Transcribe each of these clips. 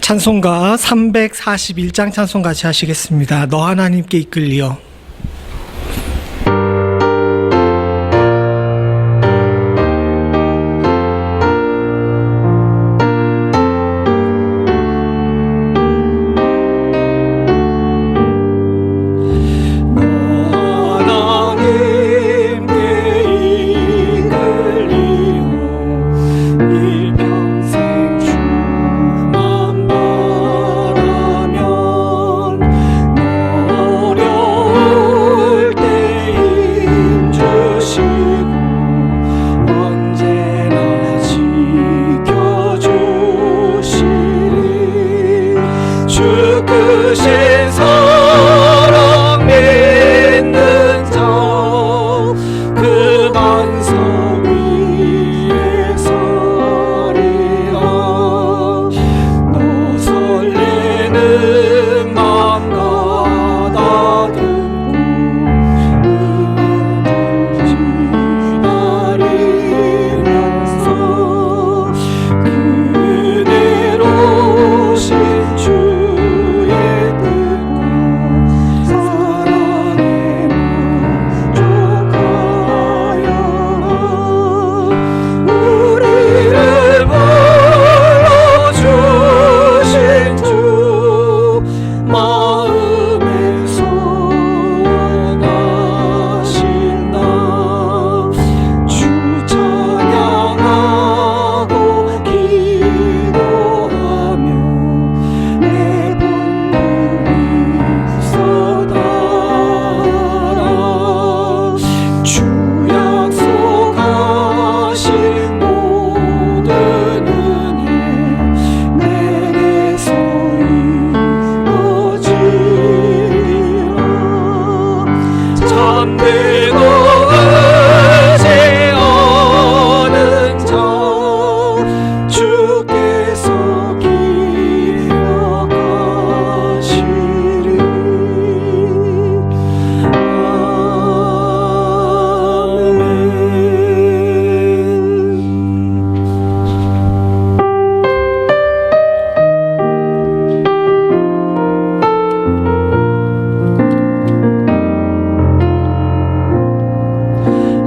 찬송가 341장 찬송 같이 하시겠습니다. 너 하나님께 이끌리어.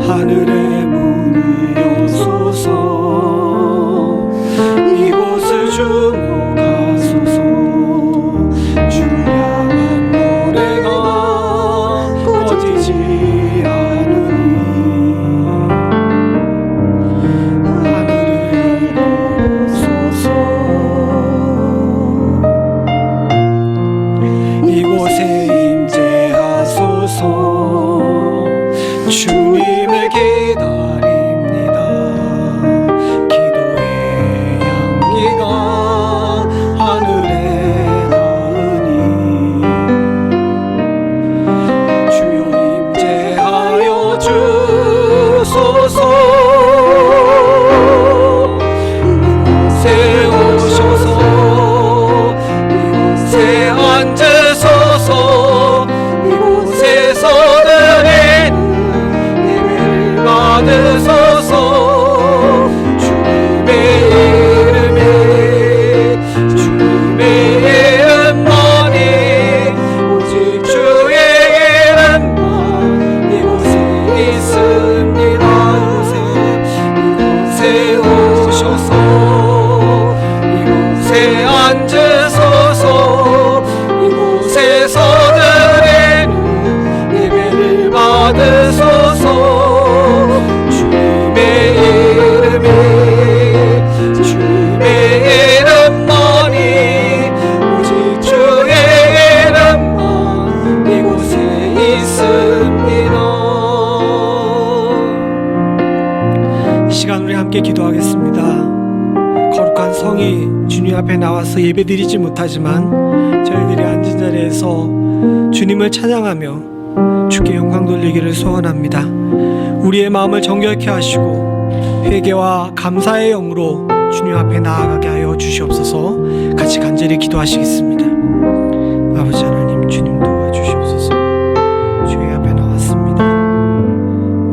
하늘의 문을 여소서 이곳을 주목하소서 주를 향한 노래가 꺼지지 않으니 하늘을 열어보소서 이곳에 임재하소서 주님을 기다립니다. 기도의 향기가 하늘에 닿으니 주여 임재하여 주소서 이곳에 오셔서 이곳에 앉으소서 이곳에서 받으소서 주님의 이름에 주님의 이름만이 오직 주의 이름만 이곳에 있습니다. 이곳에 오셔서 이곳에 앉으소서 이곳에서 드리는 예배를 받으소서 함께 기도하겠습니다. 거룩한 성이 주님 앞에 나와서 예배드리지 못하지만 저희들이 앉은 자리에서 주님을 찬양하며 주께 영광 돌리기를 소원합니다. 우리의 마음을 정결케 하시고 회개와 감사의 영으로 주님 앞에 나아가게 하여 주시옵소서. 같이 간절히 기도하시겠습니다. 아버지 하나님, 주님 도와주시옵소서. 주의 앞에 나왔습니다.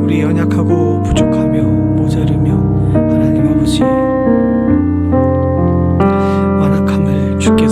우리 연약하고 부족하며 모자르며 하나님 아버지 완악함을 주께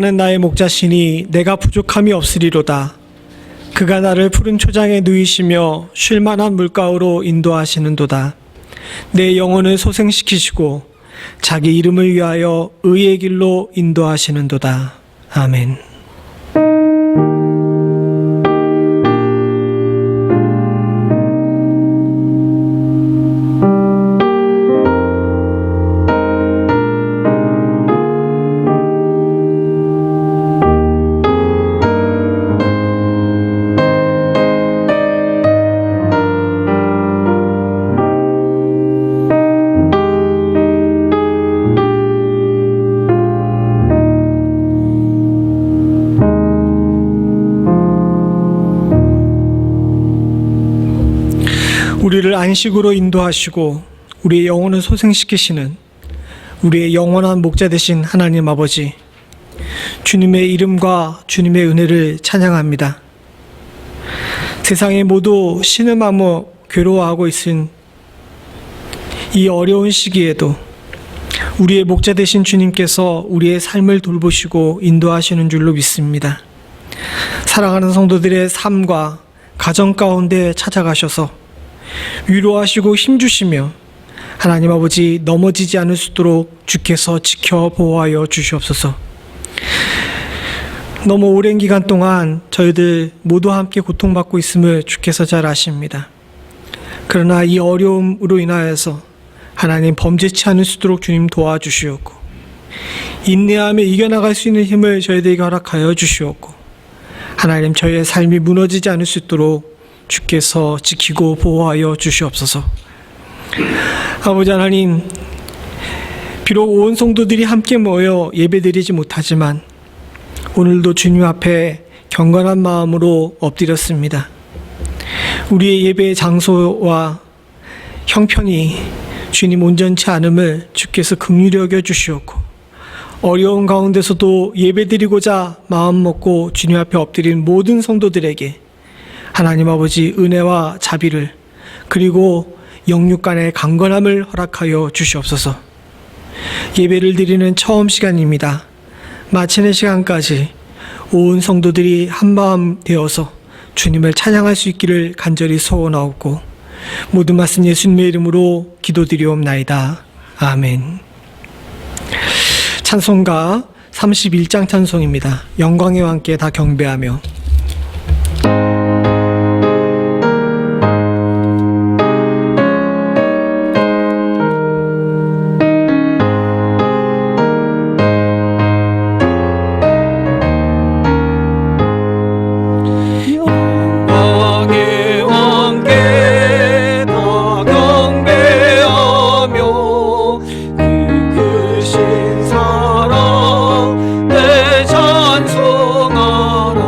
여호와는 나의 목자시니 내가 부족함이 없으리로다. 그가 나를 푸른 초장에 누이시며 쉴만한 물가로 인도하시는도다. 내 영혼을 소생시키시고 자기 이름을 위하여 의의 길로 인도하시는도다. 아멘. 우리를 안식으로 인도하시고 우리의 영혼을 소생시키시는 우리의 영원한 목자 되신 하나님 아버지, 주님의 이름과 주님의 은혜를 찬양합니다. 세상에 모두 신음하며 괴로워하고 있은 이 어려운 시기에도 우리의 목자 되신 주님께서 우리의 삶을 돌보시고 인도하시는 줄로 믿습니다. 사랑하는 성도들의 삶과 가정 가운데 찾아가셔서 위로하시고 힘주시며 하나님 아버지 넘어지지 않을 수 있도록 주께서 지켜 보호하여 주시옵소서. 너무 오랜 기간 동안 저희들 모두 함께 고통받고 있음을 주께서 잘 아십니다. 그러나 이 어려움으로 인하여서 하나님 범죄치 않을 수 있도록 주님 도와주시옵고 인내하며 이겨나갈 수 있는 힘을 저희들에게 허락하여 주시옵고 하나님 저희의 삶이 무너지지 않을 수 있도록 주께서 지키고 보호하여 주시옵소서. 아버지 하나님, 비록 온 성도들이 함께 모여 예배드리지 못하지만 오늘도 주님 앞에 경건한 마음으로 엎드렸습니다. 우리의 예배의 장소와 형편이 주님 온전치 않음을 주께서 긍휼히 여겨 주시옵고 어려운 가운데서도 예배드리고자 마음먹고 주님 앞에 엎드린 모든 성도들에게 하나님 아버지 은혜와 자비를 그리고 영육 간의 강건함을 허락하여 주시옵소서. 예배를 드리는 처음 시간입니다. 마치는 시간까지 온 성도들이 한마음 되어서 주님을 찬양할 수 있기를 간절히 소원하옵고 모든 말씀 예수님의 이름으로 기도드리옵나이다. 아멘. 찬송가 31장 찬송입니다. 영광의 왕께 다 경배하며. 찬송하라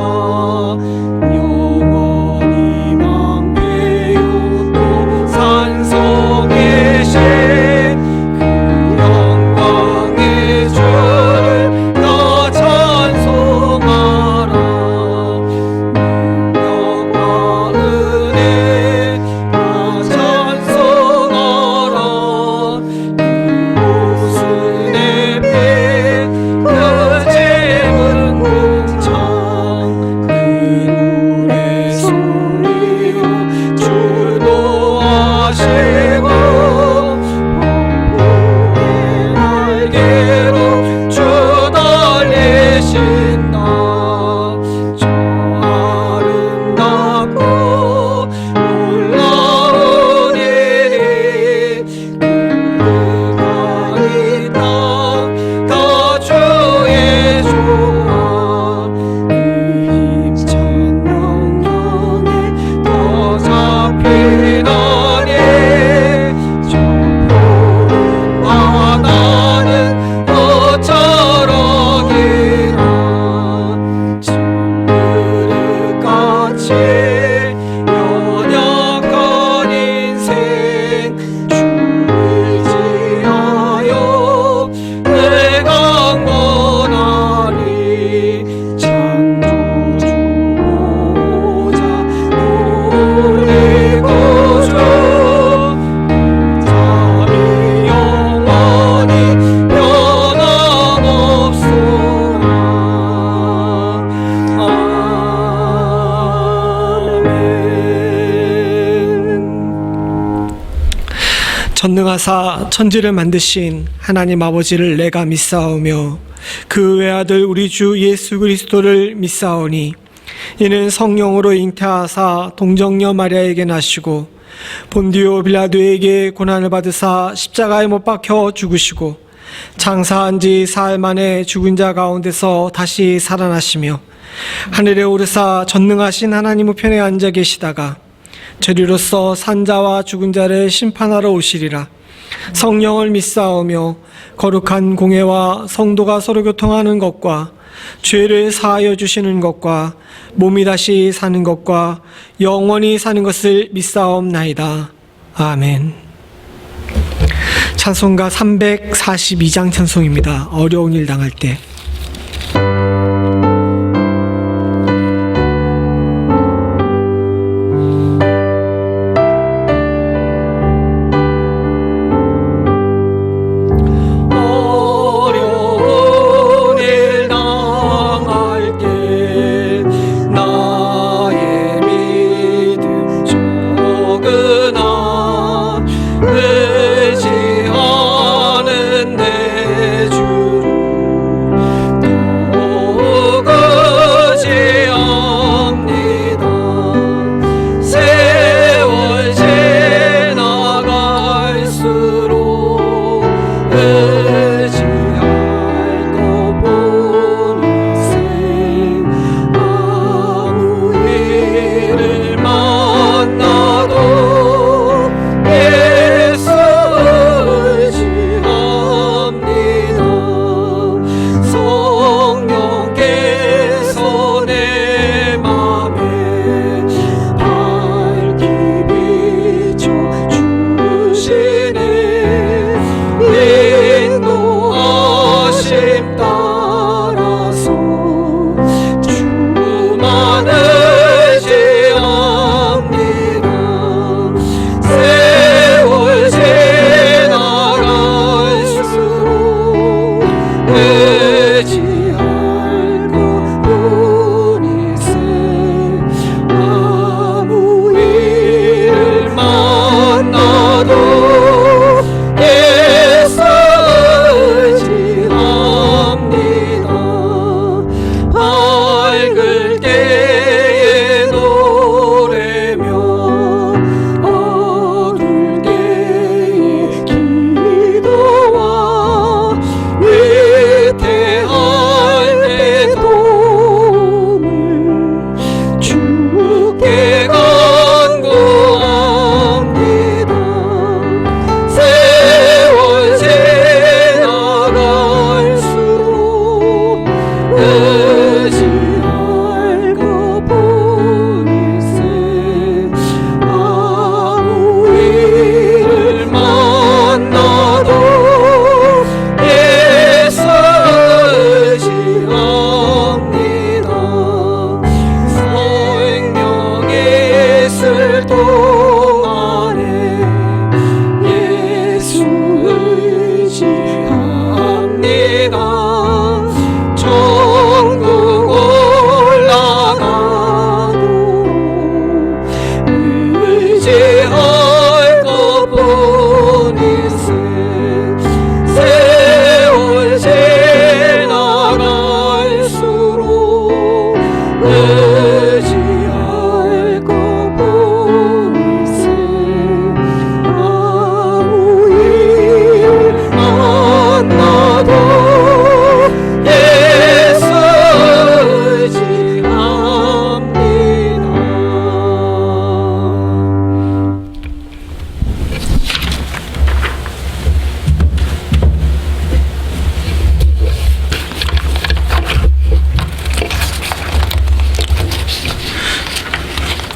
전능하사 천지를 만드신 하나님 아버지를 내가 믿사오며 그 외아들 우리 주 예수 그리스도를 믿사오니 이는 성령으로 잉태하사 동정녀 마리아에게 나시고 본디오 빌라도에게 고난을 받으사 십자가에 못 박혀 죽으시고 장사한 지 사흘 만에 죽은 자 가운데서 다시 살아나시며 하늘에 오르사 전능하신 하나님 우편에 앉아 계시다가 저리로서 산자와 죽은 자를 심판하러 오시리라. 성령을 믿사오며 거룩한 공회와 성도가 서로 교통하는 것과 죄를 사하여 주시는 것과 몸이 다시 사는 것과 영원히 사는 것을 믿사옵나이다. 아멘. 찬송가 342장 찬송입니다. 어려운 일 당할 때.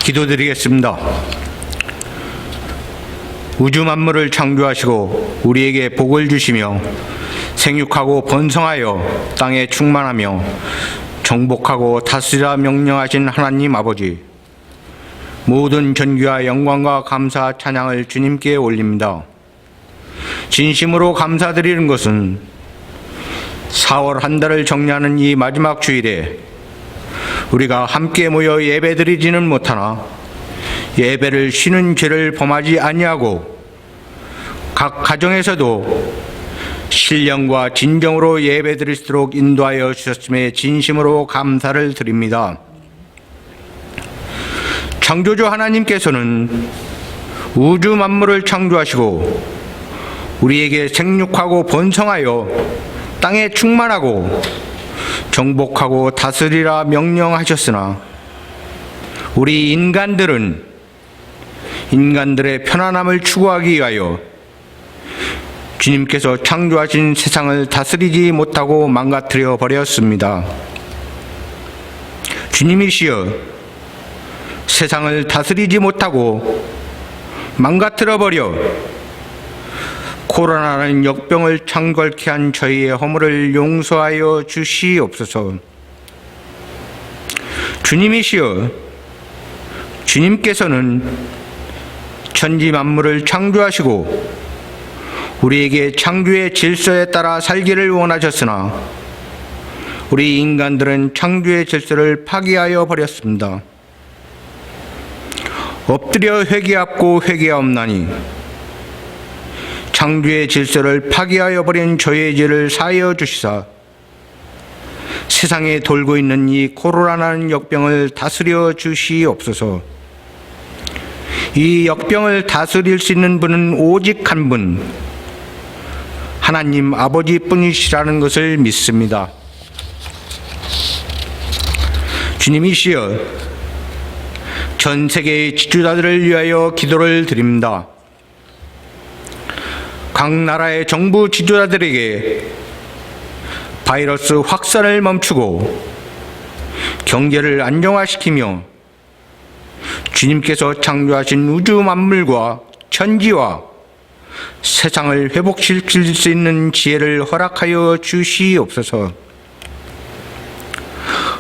기도드리겠습니다. 우주 만물을 창조하시고 우리에게 복을 주시며 생육하고 번성하여 땅에 충만하며 정복하고 다스리라 명령하신 하나님 아버지, 모든 존귀와 영광과 감사 찬양을 주님께 올립니다. 진심으로 감사드리는 것은 4월 한 달을 정리하는 이 마지막 주일에 우리가 함께 모여 예배드리지는 못하나 예배를 쉬는 죄를 범하지 아니하고 각 가정에서도 신령과 진정으로 예배드릴 수 있도록 인도하여 주셨음에 진심으로 감사를 드립니다. 창조주 하나님께서는 우주 만물을 창조하시고 우리에게 생육하고 번성하여 땅에 충만하고 정복하고 다스리라 명령하셨으나 우리 인간들은 인간들의 편안함을 추구하기 위하여 주님께서 창조하신 세상을 다스리지 못하고 망가뜨려 버렸습니다. 주님이시여 세상을 다스리지 못하고 망가뜨려 버려 코로나라는 역병을 창궐케 한 저희의 허물을 용서하여 주시옵소서. 주님이시여 주님께서는 천지 만물을 창조하시고 우리에게 창조의 질서에 따라 살기를 원하셨으나 우리 인간들은 창조의 질서를 파기하여 버렸습니다. 엎드려 회개하고 회개하옵나니 창조의 질서를 파기하여 버린 저의 죄를 사하여 주시사 세상에 돌고 있는 이 코로나라는 역병을 다스려 주시옵소서. 이 역병을 다스릴 수 있는 분은 오직 한 분, 하나님 아버지뿐이시라는 것을 믿습니다. 주님이시여 전 세계의 지주자들을 위하여 기도를 드립니다. 각 나라의 정부 지도자들에게 바이러스 확산을 멈추고 경제를 안정화시키며 주님께서 창조하신 우주 만물과 천지와 세상을 회복시킬 수 있는 지혜를 허락하여 주시옵소서.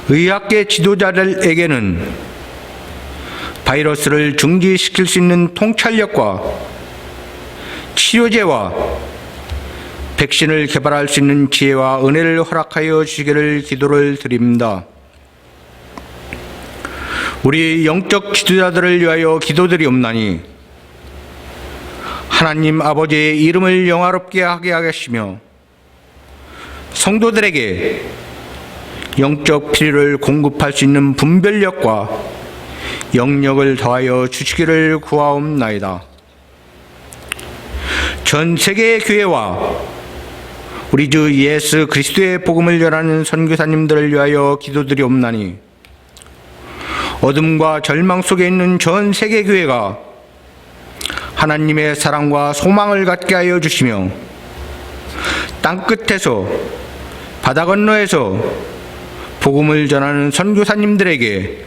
의학계 지도자들에게는 바이러스를 중지시킬 수 있는 통찰력과 치료제와 백신을 개발할 수 있는 지혜와 은혜를 허락하여 주시기를 기도를 드립니다. 우리 영적 지도자들을 위하여 기도드리옵나니 하나님 아버지의 이름을 영화롭게 하게 하시며 성도들에게 영적 필요를 공급할 수 있는 분별력과 영력을 더하여 주시기를 구하옵나이다. 전 세계의 교회와 우리 주 예수 그리스도의 복음을 전하는 선교사님들을 위하여 기도드리옵나니 어둠과 절망 속에 있는 전 세계 교회가 하나님의 사랑과 소망을 갖게 하여 주시며 땅끝에서 바다 건너에서 복음을 전하는 선교사님들에게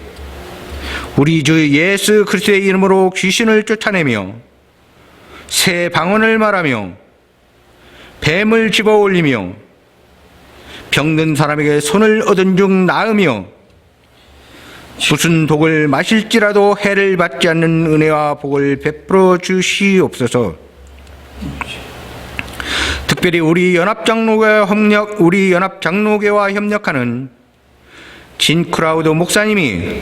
우리 주 예수 그리스도의 이름으로 귀신을 쫓아내며 새 방언을 말하며 뱀을 집어 올리며 병든 사람에게 손을 얻은 중 나으며 무슨 독을 마실지라도 해를 받지 않는 은혜와 복을 베풀어 주시옵소서. 특별히 우리 연합장로교와 협력하는 진크라우드 목사님이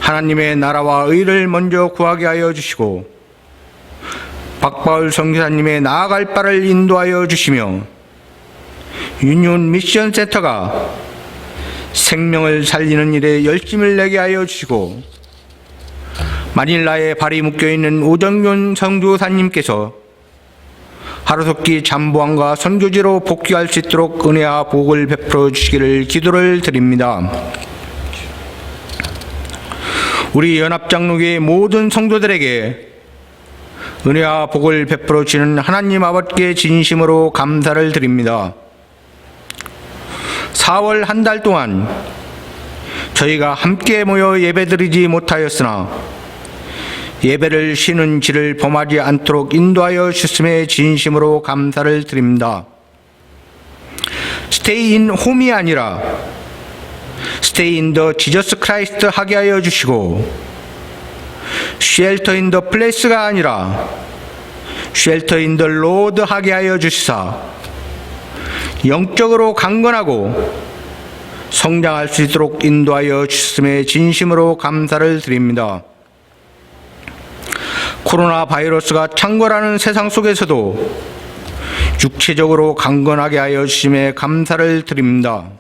하나님의 나라와 의를 먼저 구하게 하여 주시고 박바울 선교사님의 나아갈 바를 인도하여 주시며 유니온 미션 센터가 생명을 살리는 일에 열심을 내게 하여 주시고 마닐라에 발이 묶여있는 오정균 선교사님께서 하루속히 잠보함과 선교지로 복귀할 수 있도록 은혜와 복을 베풀어 주시기를 기도를 드립니다. 우리 연합장로교의 모든 성도들에게 은혜와 복을 베풀어 주시는 하나님 아버지께 진심으로 감사를 드립니다. 4월 한 달 동안 저희가 함께 모여 예배드리지 못하였으나 예배를 쉬는 질을 범하지 않도록 인도하여 주심에 진심으로 감사를 드립니다. 스테이 인 홈이 아니라 스테이 인 더 지저스 크라이스트 하게 하여 주시고 쉘터 인 더 플레이스가 아니라 쉘터 인 더 로드 하게 하여 주시사 영적으로 강건하고 성장할 수 있도록 인도하여 주심에 진심으로 감사를 드립니다. 코로나 바이러스가 창궐하는 세상 속에서도 육체적으로 강건하게 하여 주심에 감사를 드립니다.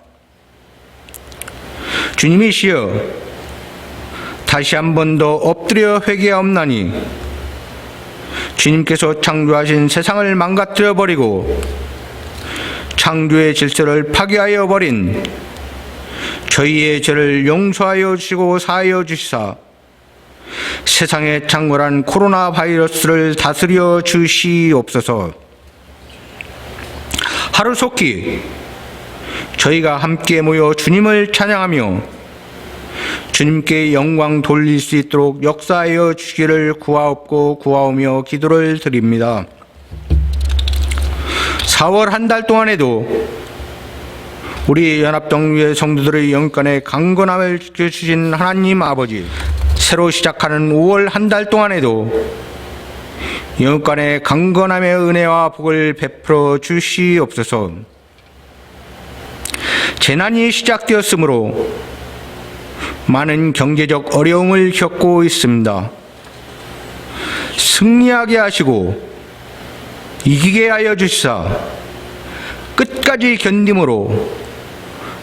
주님이시여, 다시 한 번 더 엎드려 회개하옵나니 주님께서 창조하신 세상을 망가뜨려 버리고 창조의 질서를 파괴하여 버린 저희의 죄를 용서하여 주시고 사하여 주시사 세상에 창궐한 코로나 바이러스를 다스려 주시옵소서. 하루속히 저희가 함께 모여 주님을 찬양하며 주님께 영광 돌릴 수 있도록 역사하여 주시기를 구하옵고 구하오며 기도를 드립니다. 4월 한 달 동안에도 우리 연합동교회 성도들의 영권의 강건함을 지켜주신 하나님 아버지, 새로 시작하는 5월 한 달 동안에도 영권의 강건함의 은혜와 복을 베풀어 주시옵소서. 재난이 시작되었으므로 많은 경제적 어려움을 겪고 있습니다. 승리하게 하시고 이기게 하여 주시사 끝까지 견딤으로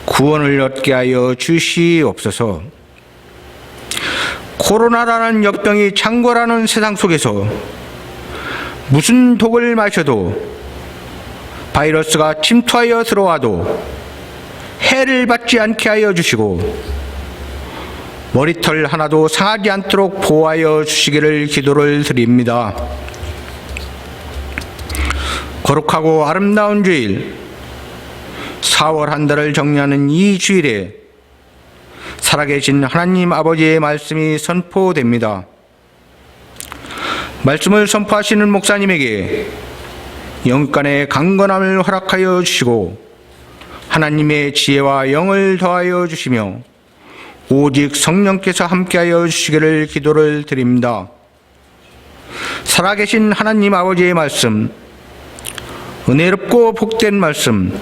구원을 얻게 하여 주시옵소서. 코로나라는 역병이 창궐하는 세상 속에서 무슨 독을 마셔도 바이러스가 침투하여 들어와도 해를 받지 않게 하여 주시고 머리털 하나도 상하지 않도록 보호하여 주시기를 기도를 드립니다. 거룩하고 아름다운 주일 4월 한 달을 정리하는 이 주일에 살아계신 하나님 아버지의 말씀이 선포됩니다. 말씀을 선포하시는 목사님에게 영간의 강건함을 허락하여 주시고 하나님의 지혜와 영을 더하여 주시며 오직 성령께서 함께하여 주시기를 기도를 드립니다. 살아계신 하나님 아버지의 말씀, 은혜롭고 복된 말씀,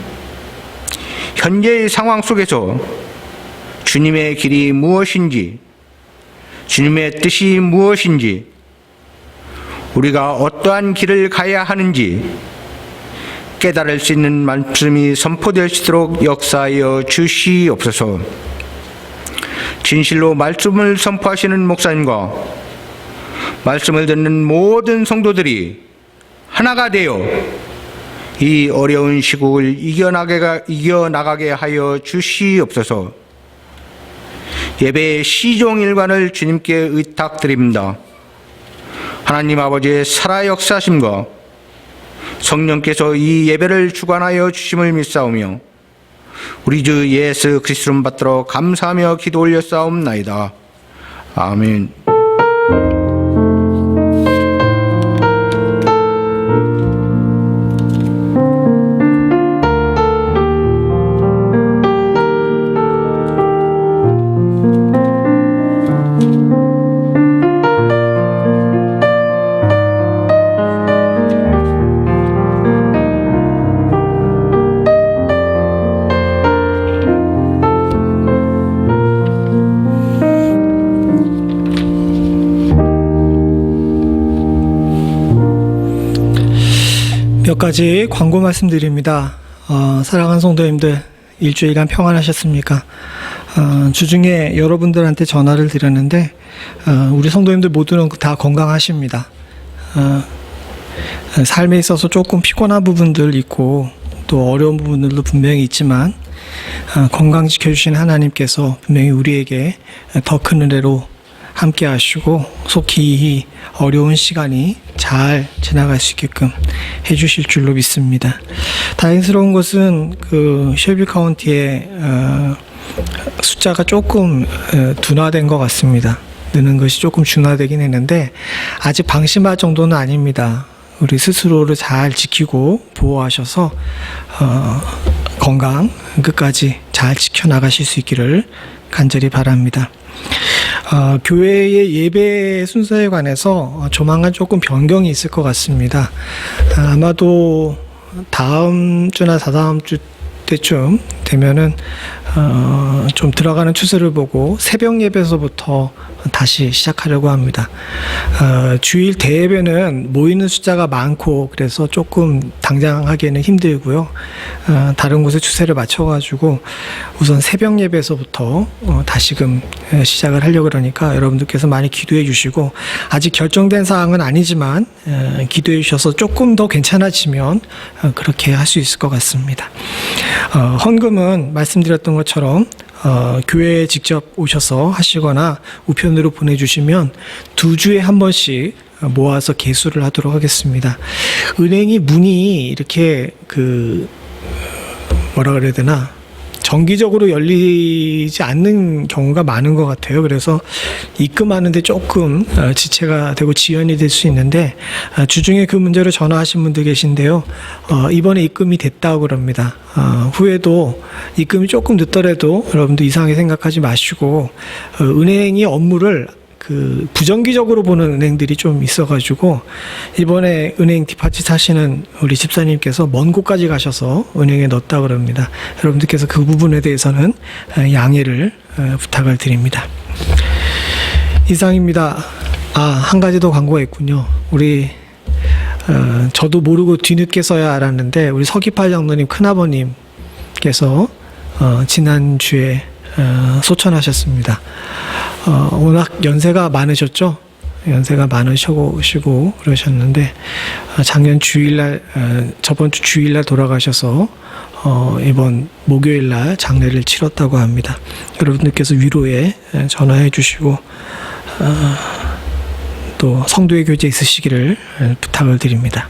현재의 상황 속에서 주님의 길이 무엇인지, 주님의 뜻이 무엇인지, 우리가 어떠한 길을 가야 하는지 깨달을 수 있는 말씀이 선포될 수 있도록 역사하여 주시옵소서. 진실로 말씀을 선포하시는 목사님과 말씀을 듣는 모든 성도들이 하나가 되어 이 어려운 시국을 이겨나가게 하여 주시옵소서. 예배의 시종일관을 주님께 의탁드립니다. 하나님 아버지의 살아 역사심과 성령께서 이 예배를 주관하여 주심을 믿사오며 우리 주 예수 그리스도를 받들어 감사하며 기도 올렸사옵나이다. 아멘. 몇 가지 광고 말씀드립니다. 사랑하는 성도님들, 일주일간 평안하셨습니까? 주중에 여러분들한테 전화를 드렸는데 우리 성도님들 모두는 다 건강하십니다. 삶에 있어서 조금 피곤한 부분들 있고 또 어려운 부분들도 분명히 있지만 건강 지켜주신 하나님께서 분명히 우리에게 더 큰 은혜로 함께 하시고 속히 이 어려운 시간이 잘 지나갈 수 있게끔 해주실 줄로 믿습니다. 다행스러운 것은 그 쉘비 카운티의 숫자가 조금 둔화된 것 같습니다. 느는 것이 조금 둔화되긴 했는데 아직 방심할 정도는 아닙니다. 우리 스스로를 잘 지키고 보호하셔서 건강 끝까지 잘 지켜나가실 수 있기를 간절히 바랍니다. 교회의 예배 순서에 관해서 조만간 조금 변경이 있을 것 같습니다. 아마도 다음 주나 다다음 주 때쯤 되면은 좀 들어가는 추세를 보고 새벽 예배에서부터 다시 시작하려고 합니다. 주일 대예배는 모이는 숫자가 많고 그래서 조금 당장 하기에는 힘들고요. 다른 곳에 추세를 맞춰가지고 우선 새벽 예배에서부터 다시금 시작을 하려고 그러니까 여러분들께서 많이 기도해 주시고, 아직 결정된 사항은 아니지만 기도해 주셔서 조금 더 괜찮아지면 그렇게 할 수 있을 것 같습니다. 헌금은 말씀드렸던 것처럼 교회에 직접 오셔서 하시거나 우편으로 보내주시면 2주에 한 번씩 모아서 계수를 하도록 하겠습니다. 은행이 문이 이렇게 뭐라 그래야 되나, 정기적으로 열리지 않는 경우가 많은 것 같아요. 그래서 입금하는데 조금 지체가 되고 지연이 될 수 있는데, 주중에 그 문제를 전화하신 분들 계신데요. 이번에 입금이 됐다고 그럽니다. 후에도 입금이 조금 늦더라도 여러분도 이상하게 생각하지 마시고, 은행이 업무를 부정기적으로 보는 은행들이 좀 있어가지고, 이번에 은행 디파짓 하시는 우리 집사님께서 먼 곳까지 가셔서 은행에 넣었다고 그럽니다. 여러분들께서 그 부분에 대해서는 양해를 부탁을 드립니다. 이상입니다. 한 가지 더 광고가 있군요. 저도 모르고 뒤늦게서야 알았는데, 우리 서기팔 장로님 큰아버님께서 지난주에 소천하셨습니다. 워낙 연세가 많으셨죠? 연세가 많으시고 그러셨는데, 저번 주 주일날 돌아가셔서 이번 목요일날 장례를 치렀다고 합니다. 여러분들께서 위로에 전화해 주시고 또 성도의 교제 있으시기를 부탁을 드립니다.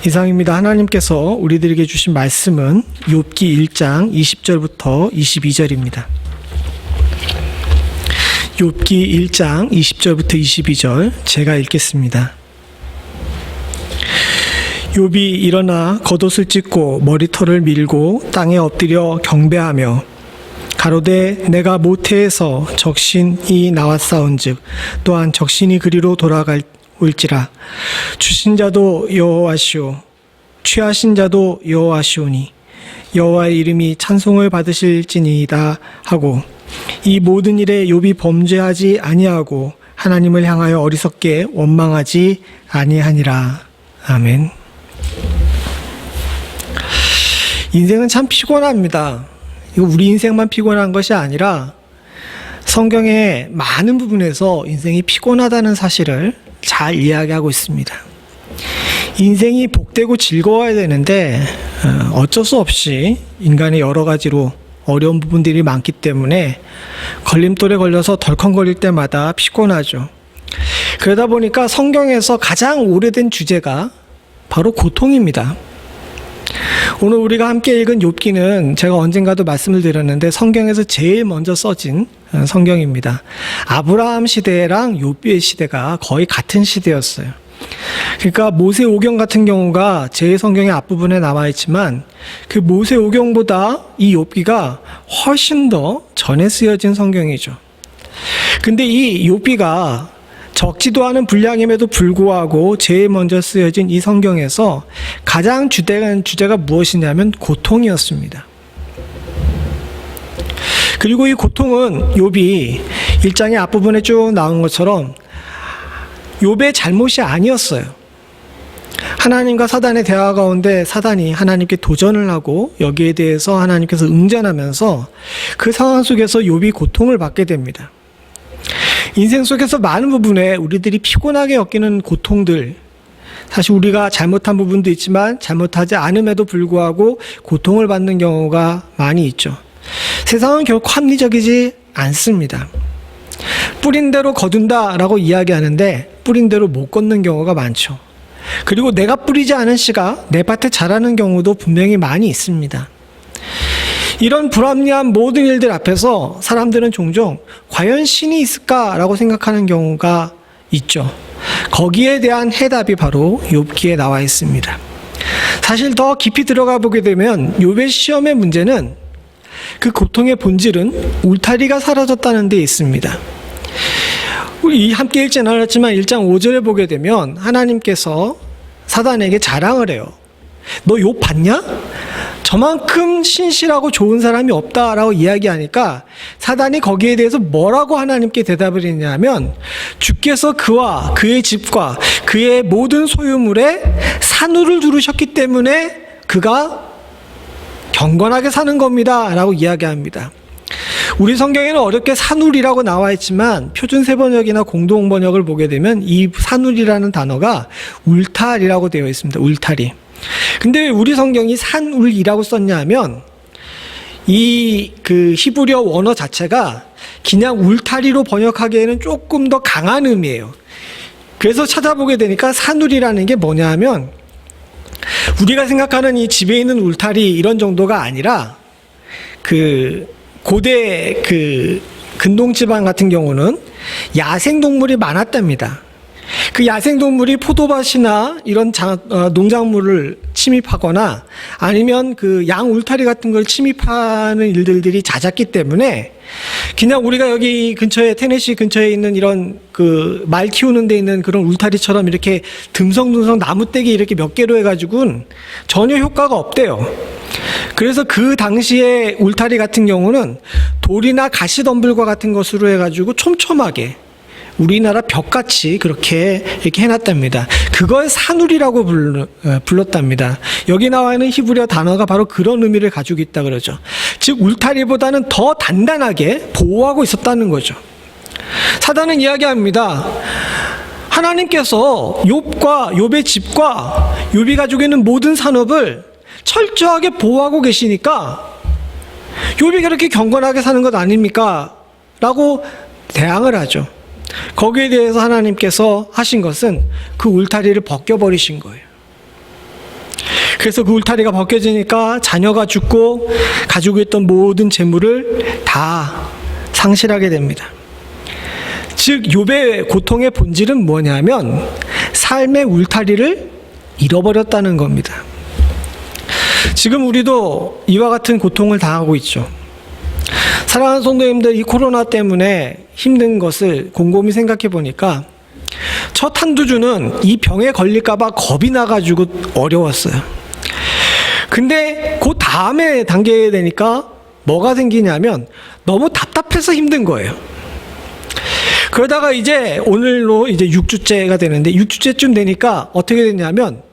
이상입니다. 하나님께서 우리들에게 주신 말씀은 욥기 1장 20절부터 22절입니다. 욥기 1장 20절부터 22절 제가 읽겠습니다. 욥이 일어나 겉옷을 찢고 머리털을 밀고 땅에 엎드려 경배하며 가로되 내가 모태에서 적신이 나왔사온즉 또한 적신이 그리로 돌아올지라. 주신 자도 여호와시오 취하신 자도 여호와시오니 여호와의 이름이 찬송을 받으실지니이다 하고, 이 모든 일에 욥이 범죄하지 아니하고 하나님을 향하여 어리석게 원망하지 아니하니라. 아멘. 인생은 참 피곤합니다. 이거 우리 인생만 피곤한 것이 아니라 성경의 많은 부분에서 인생이 피곤하다는 사실을 잘 이야기하고 있습니다. 인생이 복되고 즐거워야 되는데 어쩔 수 없이 인간의 여러 가지로 어려운 부분들이 많기 때문에 걸림돌에 걸려서 덜컹거릴 때마다 피곤하죠. 그러다 보니까 성경에서 가장 오래된 주제가 바로 고통입니다. 오늘 우리가 함께 읽은 욥기는 제가 언젠가도 말씀을 드렸는데 성경에서 제일 먼저 써진 성경입니다. 아브라함 시대랑 욥기의 시대가 거의 같은 시대였어요. 그러니까 모세오경 같은 경우가 제 성경의 앞부분에 남아있지만 그 모세오경보다 이 욥기가 훨씬 더 전에 쓰여진 성경이죠. 근데 이 욥기가 적지도 않은 분량임에도 불구하고 제일 먼저 쓰여진 이 성경에서 가장 주된 주제가 무엇이냐면 고통이었습니다. 그리고 이 고통은 욥이 1장의 앞부분에 쭉 나온 것처럼 욥의 잘못이 아니었어요. 하나님과 사단의 대화 가운데 사단이 하나님께 도전을 하고 여기에 대해서 하나님께서 응전하면서 그 상황 속에서 욥이 고통을 받게 됩니다. 인생 속에서 많은 부분에 우리들이 피곤하게 여기는 고통들, 사실 우리가 잘못한 부분도 있지만 잘못하지 않음에도 불구하고 고통을 받는 경우가 많이 있죠. 세상은 결코 합리적이지 않습니다. 뿌린 대로 거둔다라고 이야기하는데 뿌린 대로 못 걷는 경우가 많죠. 그리고 내가 뿌리지 않은 씨가 내 밭에 자라는 경우도 분명히 많이 있습니다. 이런 불합리한 모든 일들 앞에서 사람들은 종종 과연 신이 있을까라고 생각하는 경우가 있죠. 거기에 대한 해답이 바로 욥기에 나와 있습니다. 사실 더 깊이 들어가 보게 되면 욥의 시험의 문제는 그 고통의 본질은 울타리가 사라졌다는 데 있습니다. 우리 함께 읽진 않았지만 1장 5절에 보게 되면 하나님께서 사단에게 자랑을 해요. 너 욥 봤냐? 저만큼 신실하고 좋은 사람이 없다라고 이야기하니까 사단이 거기에 대해서 뭐라고 하나님께 대답을 했냐면 주께서 그와 그의 집과 그의 모든 소유물에 산후를 두르셨기 때문에 그가 경건하게 사는 겁니다 라고 이야기합니다. 우리 성경에는 어렵게 산울이라고 나와 있지만 표준세번역이나 공동번역을 보게 되면 이 산울이라는 단어가 울타리라고 되어 있습니다. 울타리. 근데 왜 우리 성경이 산울이라고 썼냐 하면 이 그 히브리어 원어 자체가 그냥 울타리로 번역하기에는 조금 더 강한 의미예요. 그래서 찾아보게 되니까 산울이라는 게 뭐냐 하면 우리가 생각하는 이 집에 있는 울타리 이런 정도가 아니라 그 고대 그 근동지방 같은 경우는 야생동물이 많았답니다. 그 야생동물이 포도밭이나 이런 농작물을 침입하거나 아니면 그 양 울타리 같은 걸 침입하는 일들이 잦았기 때문에 그냥 우리가 여기 근처에 테네시 근처에 있는 이런 그 말 키우는 데 있는 그런 울타리처럼 이렇게 듬성듬성 나무떼기 이렇게 몇 개로 해가지고는 전혀 효과가 없대요. 그래서 그 당시에 울타리 같은 경우는 돌이나 가시덤불과 같은 것으로 해가지고 촘촘하게 우리나라 벽같이 그렇게 이렇게 해놨답니다. 그걸 산울이라고 불렀답니다. 여기 나와 있는 히브리어 단어가 바로 그런 의미를 가지고 있다 그러죠. 즉 울타리보다는 더 단단하게 보호하고 있었다는 거죠. 사단은 이야기합니다. 하나님께서 욥과 욥의 집과 욥이 가지고 있는 모든 산업을 철저하게 보호하고 계시니까 욥이 그렇게 경건하게 사는 것 아닙니까? 라고 대항을 하죠. 거기에 대해서 하나님께서 하신 것은 그 울타리를 벗겨버리신 거예요. 그래서 그 울타리가 벗겨지니까 자녀가 죽고 가지고 있던 모든 재물을 다 상실하게 됩니다. 즉 욥의 고통의 본질은 뭐냐면 삶의 울타리를 잃어버렸다는 겁니다. 지금 우리도 이와 같은 고통을 당하고 있죠. 사랑하는 성도님들, 이 코로나 때문에 힘든 것을 곰곰이 생각해 보니까 첫 한두 주는 이 병에 걸릴까봐 겁이 나가지고 어려웠어요. 근데 그 다음에 단계에 되니까 뭐가 생기냐면 너무 답답해서 힘든 거예요. 그러다가 이제 오늘로 이제 6주째가 되는데 6주째쯤 되니까 어떻게 됐냐면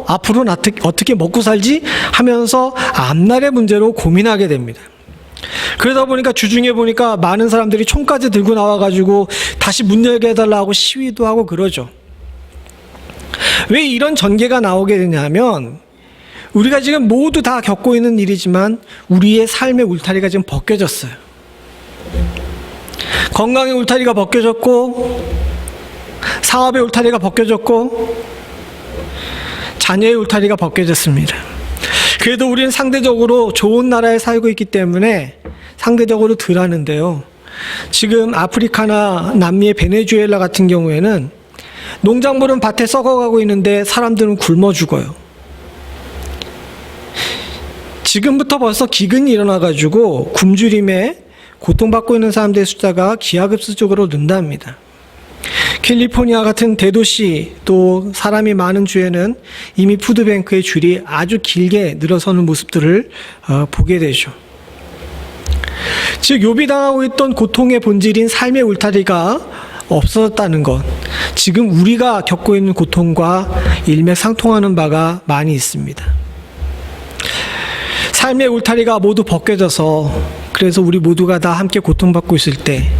앞으로는 어떻게 먹고 살지 하면서 앞날의 문제로 고민하게 됩니다. 그러다 보니까 주중에 보니까 많은 사람들이 총까지 들고 나와가지고 다시 문 열게 해달라고 시위도 하고 그러죠. 왜 이런 전개가 나오게 되냐면 우리가 지금 모두 다 겪고 있는 일이지만 우리의 삶의 울타리가 지금 벗겨졌어요. 건강의 울타리가 벗겨졌고 사업의 울타리가 벗겨졌고 자녀의 울타리가 벗겨졌습니다. 그래도 우리는 상대적으로 좋은 나라에 살고 있기 때문에 상대적으로 덜 하는데요. 지금 아프리카나 남미의 베네수엘라 같은 경우에는 농작물은 밭에 썩어가고 있는데 사람들은 굶어 죽어요. 지금부터 벌써 기근이 일어나가지고 굶주림에 고통받고 있는 사람들의 숫자가 기하급수적으로 는답니다. 캘리포니아 같은 대도시 또 사람이 많은 주에는 이미 푸드뱅크의 줄이 아주 길게 늘어서는 모습들을 보게 되죠. 즉 욥이 당하고 있던 고통의 본질인 삶의 울타리가 없어졌다는 것, 지금 우리가 겪고 있는 고통과 일맥상통하는 바가 많이 있습니다. 삶의 울타리가 모두 벗겨져서 그래서 우리 모두가 다 함께 고통받고 있을 때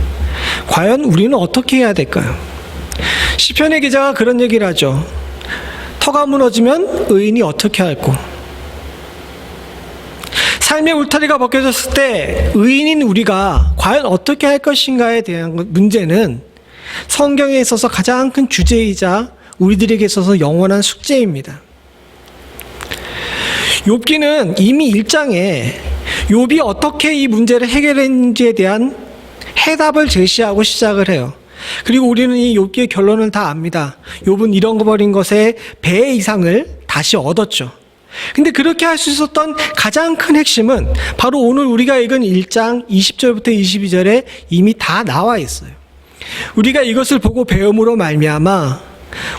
과연 우리는 어떻게 해야 될까요? 시편의 기자가 그런 얘기를 하죠. 터가 무너지면 의인이 어떻게 할꼬? 삶의 울타리가 벗겨졌을 때 의인인 우리가 과연 어떻게 할 것인가에 대한 문제는 성경에 있어서 가장 큰 주제이자 우리들에게 있어서 영원한 숙제입니다. 욥기는 이미 1장에 욥이 어떻게 이 문제를 해결했는지에 대한 해답을 제시하고 시작을 해요. 그리고 우리는 이 욥기의 결론을 다 압니다. 욥은 잃어버린 것의 배 이상을 다시 얻었죠. 근데 그렇게 할 수 있었던 가장 큰 핵심은 바로 오늘 우리가 읽은 1장 20절부터 22절에 이미 다 나와 있어요. 우리가 이것을 보고 배움으로 말미암아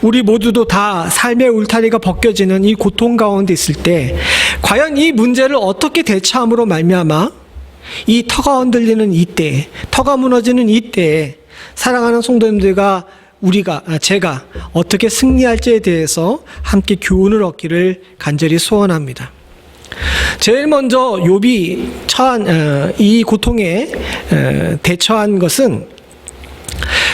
우리 모두도 다 삶의 울타리가 벗겨지는 이 고통 가운데 있을 때 과연 이 문제를 어떻게 대처함으로 말미암아 이 터가 흔들리는 이때, 터가 무너지는 이때에 사랑하는 성도님들과 제가 어떻게 승리할지에 대해서 함께 교훈을 얻기를 간절히 소원합니다. 제일 먼저 욥이 처한 이 고통에 대처한 것은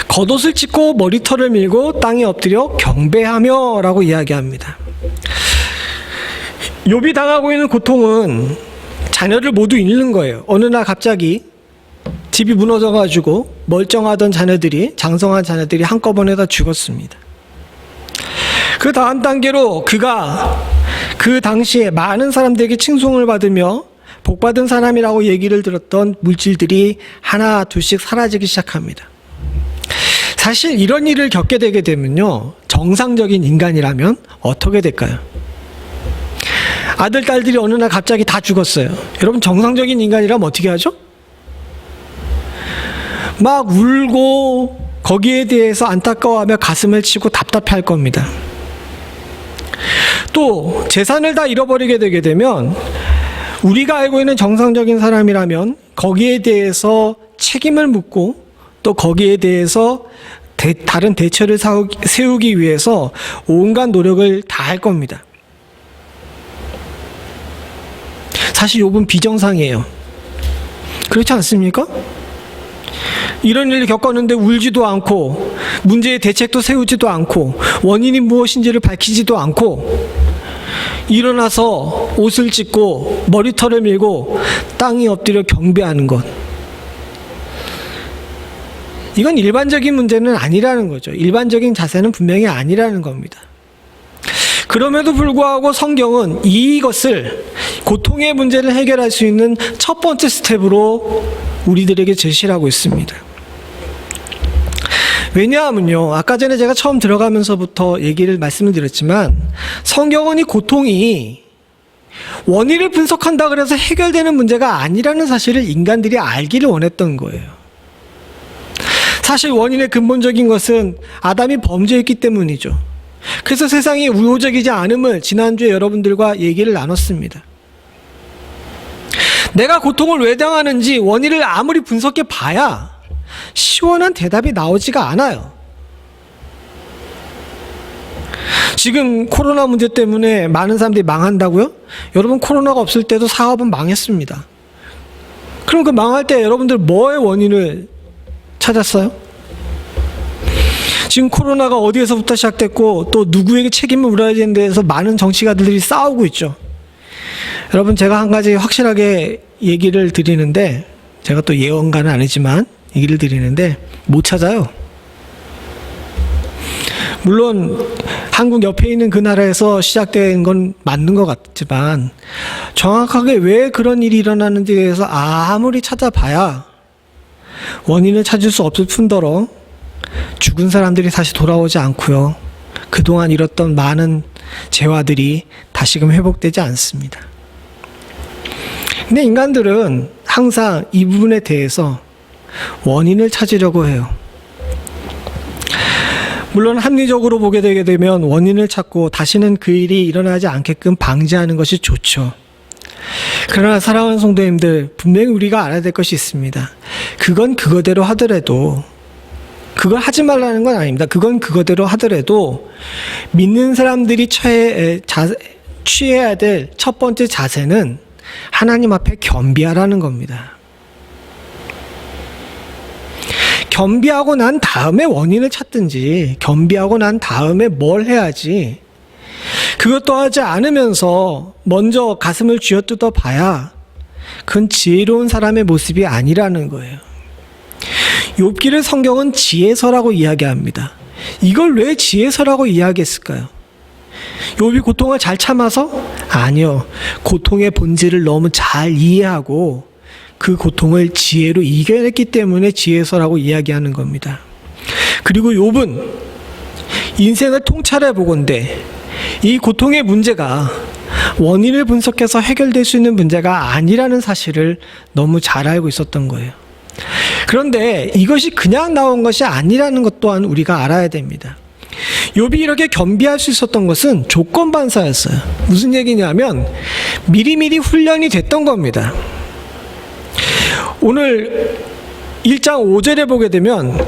겉옷을 찢고 머리털을 밀고 땅에 엎드려 경배하며 라고 이야기합니다. 욥이 당하고 있는 고통은 자녀를 모두 잃는 거예요. 어느 날 갑자기 집이 무너져가지고 멀쩡하던 자녀들이, 장성한 자녀들이 한꺼번에 다 죽었습니다. 그 다음 단계로 그가 그 당시에 많은 사람들에게 칭송을 받으며 복받은 사람이라고 얘기를 들었던 물질들이 하나 둘씩 사라지기 시작합니다. 사실 이런 일을 겪게 되게 되면요, 정상적인 인간이라면 어떻게 될까요? 아들, 딸들이 어느 날 갑자기 다 죽었어요. 여러분, 정상적인 인간이라면 어떻게 하죠? 막 울고 거기에 대해서 안타까워하며 가슴을 치고 답답해할 겁니다. 또 재산을 다 잃어버리게 되게 되면 우리가 알고 있는 정상적인 사람이라면 거기에 대해서 책임을 묻고 또 거기에 대해서 다른 대처를 세우기 위해서 온갖 노력을 다 할 겁니다. 사실 욥은 비정상이에요. 그렇지 않습니까? 이런 일을 겪었는데 울지도 않고 문제의 대책도 세우지도 않고 원인이 무엇인지를 밝히지도 않고 일어나서 옷을 찢고 머리털을 밀고 땅에 엎드려 경배하는 것, 이건 일반적인 문제는 아니라는 거죠. 일반적인 자세는 분명히 아니라는 겁니다. 그럼에도 불구하고 성경은 이것을, 고통의 문제를 해결할 수 있는 첫 번째 스텝으로 우리들에게 제시를 하고 있습니다. 왜냐하면요, 아까 전에 제가 처음 들어가면서부터 말씀을 드렸지만 성경은 이 고통이 원인을 분석한다 그래서 해결되는 문제가 아니라는 사실을 인간들이 알기를 원했던 거예요. 사실 원인의 근본적인 것은 아담이 범죄했기 때문이죠. 그래서 세상이 우호적이지 않음을 지난주에 여러분들과 얘기를 나눴습니다. 내가 고통을 왜 당하는지 원인을 아무리 분석해 봐야 시원한 대답이 나오지가 않아요. 지금 코로나 문제 때문에 많은 사람들이 망한다고요? 여러분, 코로나가 없을 때도 사업은 망했습니다. 그럼 그 망할 때 여러분들 뭐의 원인을 찾았어요? 지금 코로나가 어디에서부터 시작됐고 또 누구에게 책임을 물어야 되는 데에서 많은 정치가들이 싸우고 있죠. 여러분, 제가 한 가지 확실하게 얘기를 드리는데, 제가 또 예언가는 아니지만 얘기를 드리는데 못 찾아요. 물론 한국 옆에 있는 그 나라에서 시작된 건 맞는 것 같지만 정확하게 왜 그런 일이 일어나는지에 대해서 아무리 찾아봐야 원인을 찾을 수 없을 뿐더러 죽은 사람들이 다시 돌아오지 않고요, 그동안 잃었던 많은 재화들이 다시금 회복되지 않습니다. 근데 인간들은 항상 이 부분에 대해서 원인을 찾으려고 해요. 물론 합리적으로 보게 되게 되면 원인을 찾고 다시는 그 일이 일어나지 않게끔 방지하는 것이 좋죠. 그러나 사랑하는 성도님들, 분명히 우리가 알아야 될 것이 있습니다. 그건 그거대로 하더라도, 그걸 하지 말라는 건 아닙니다. 그건 그거대로 하더라도 믿는 사람들이 취해야 될 첫 번째 자세는 하나님 앞에 겸비하라는 겁니다. 겸비하고 난 다음에 원인을 찾든지, 겸비하고 난 다음에 뭘 해야지, 그것도 하지 않으면서 먼저 가슴을 쥐어뜯어 봐야 그건 지혜로운 사람의 모습이 아니라는 거예요. 욥기를 성경은 지혜서라고 이야기합니다. 이걸 왜 지혜서라고 이야기했을까요? 욥이 고통을 잘 참아서? 아니요. 고통의 본질을 너무 잘 이해하고 그 고통을 지혜로 이겨냈기 때문에 지혜서라고 이야기하는 겁니다. 그리고 욥은 인생을 통찰해 보건대 이 고통의 문제가 원인을 분석해서 해결될 수 있는 문제가 아니라는 사실을 너무 잘 알고 있었던 거예요. 그런데 이것이 그냥 나온 것이 아니라는 것 또한 우리가 알아야 됩니다. 욥이 이렇게 겸비할 수 있었던 것은 조건반사였어요. 무슨 얘기냐면 미리미리 훈련이 됐던 겁니다. 오늘 1장 5절에 보게 되면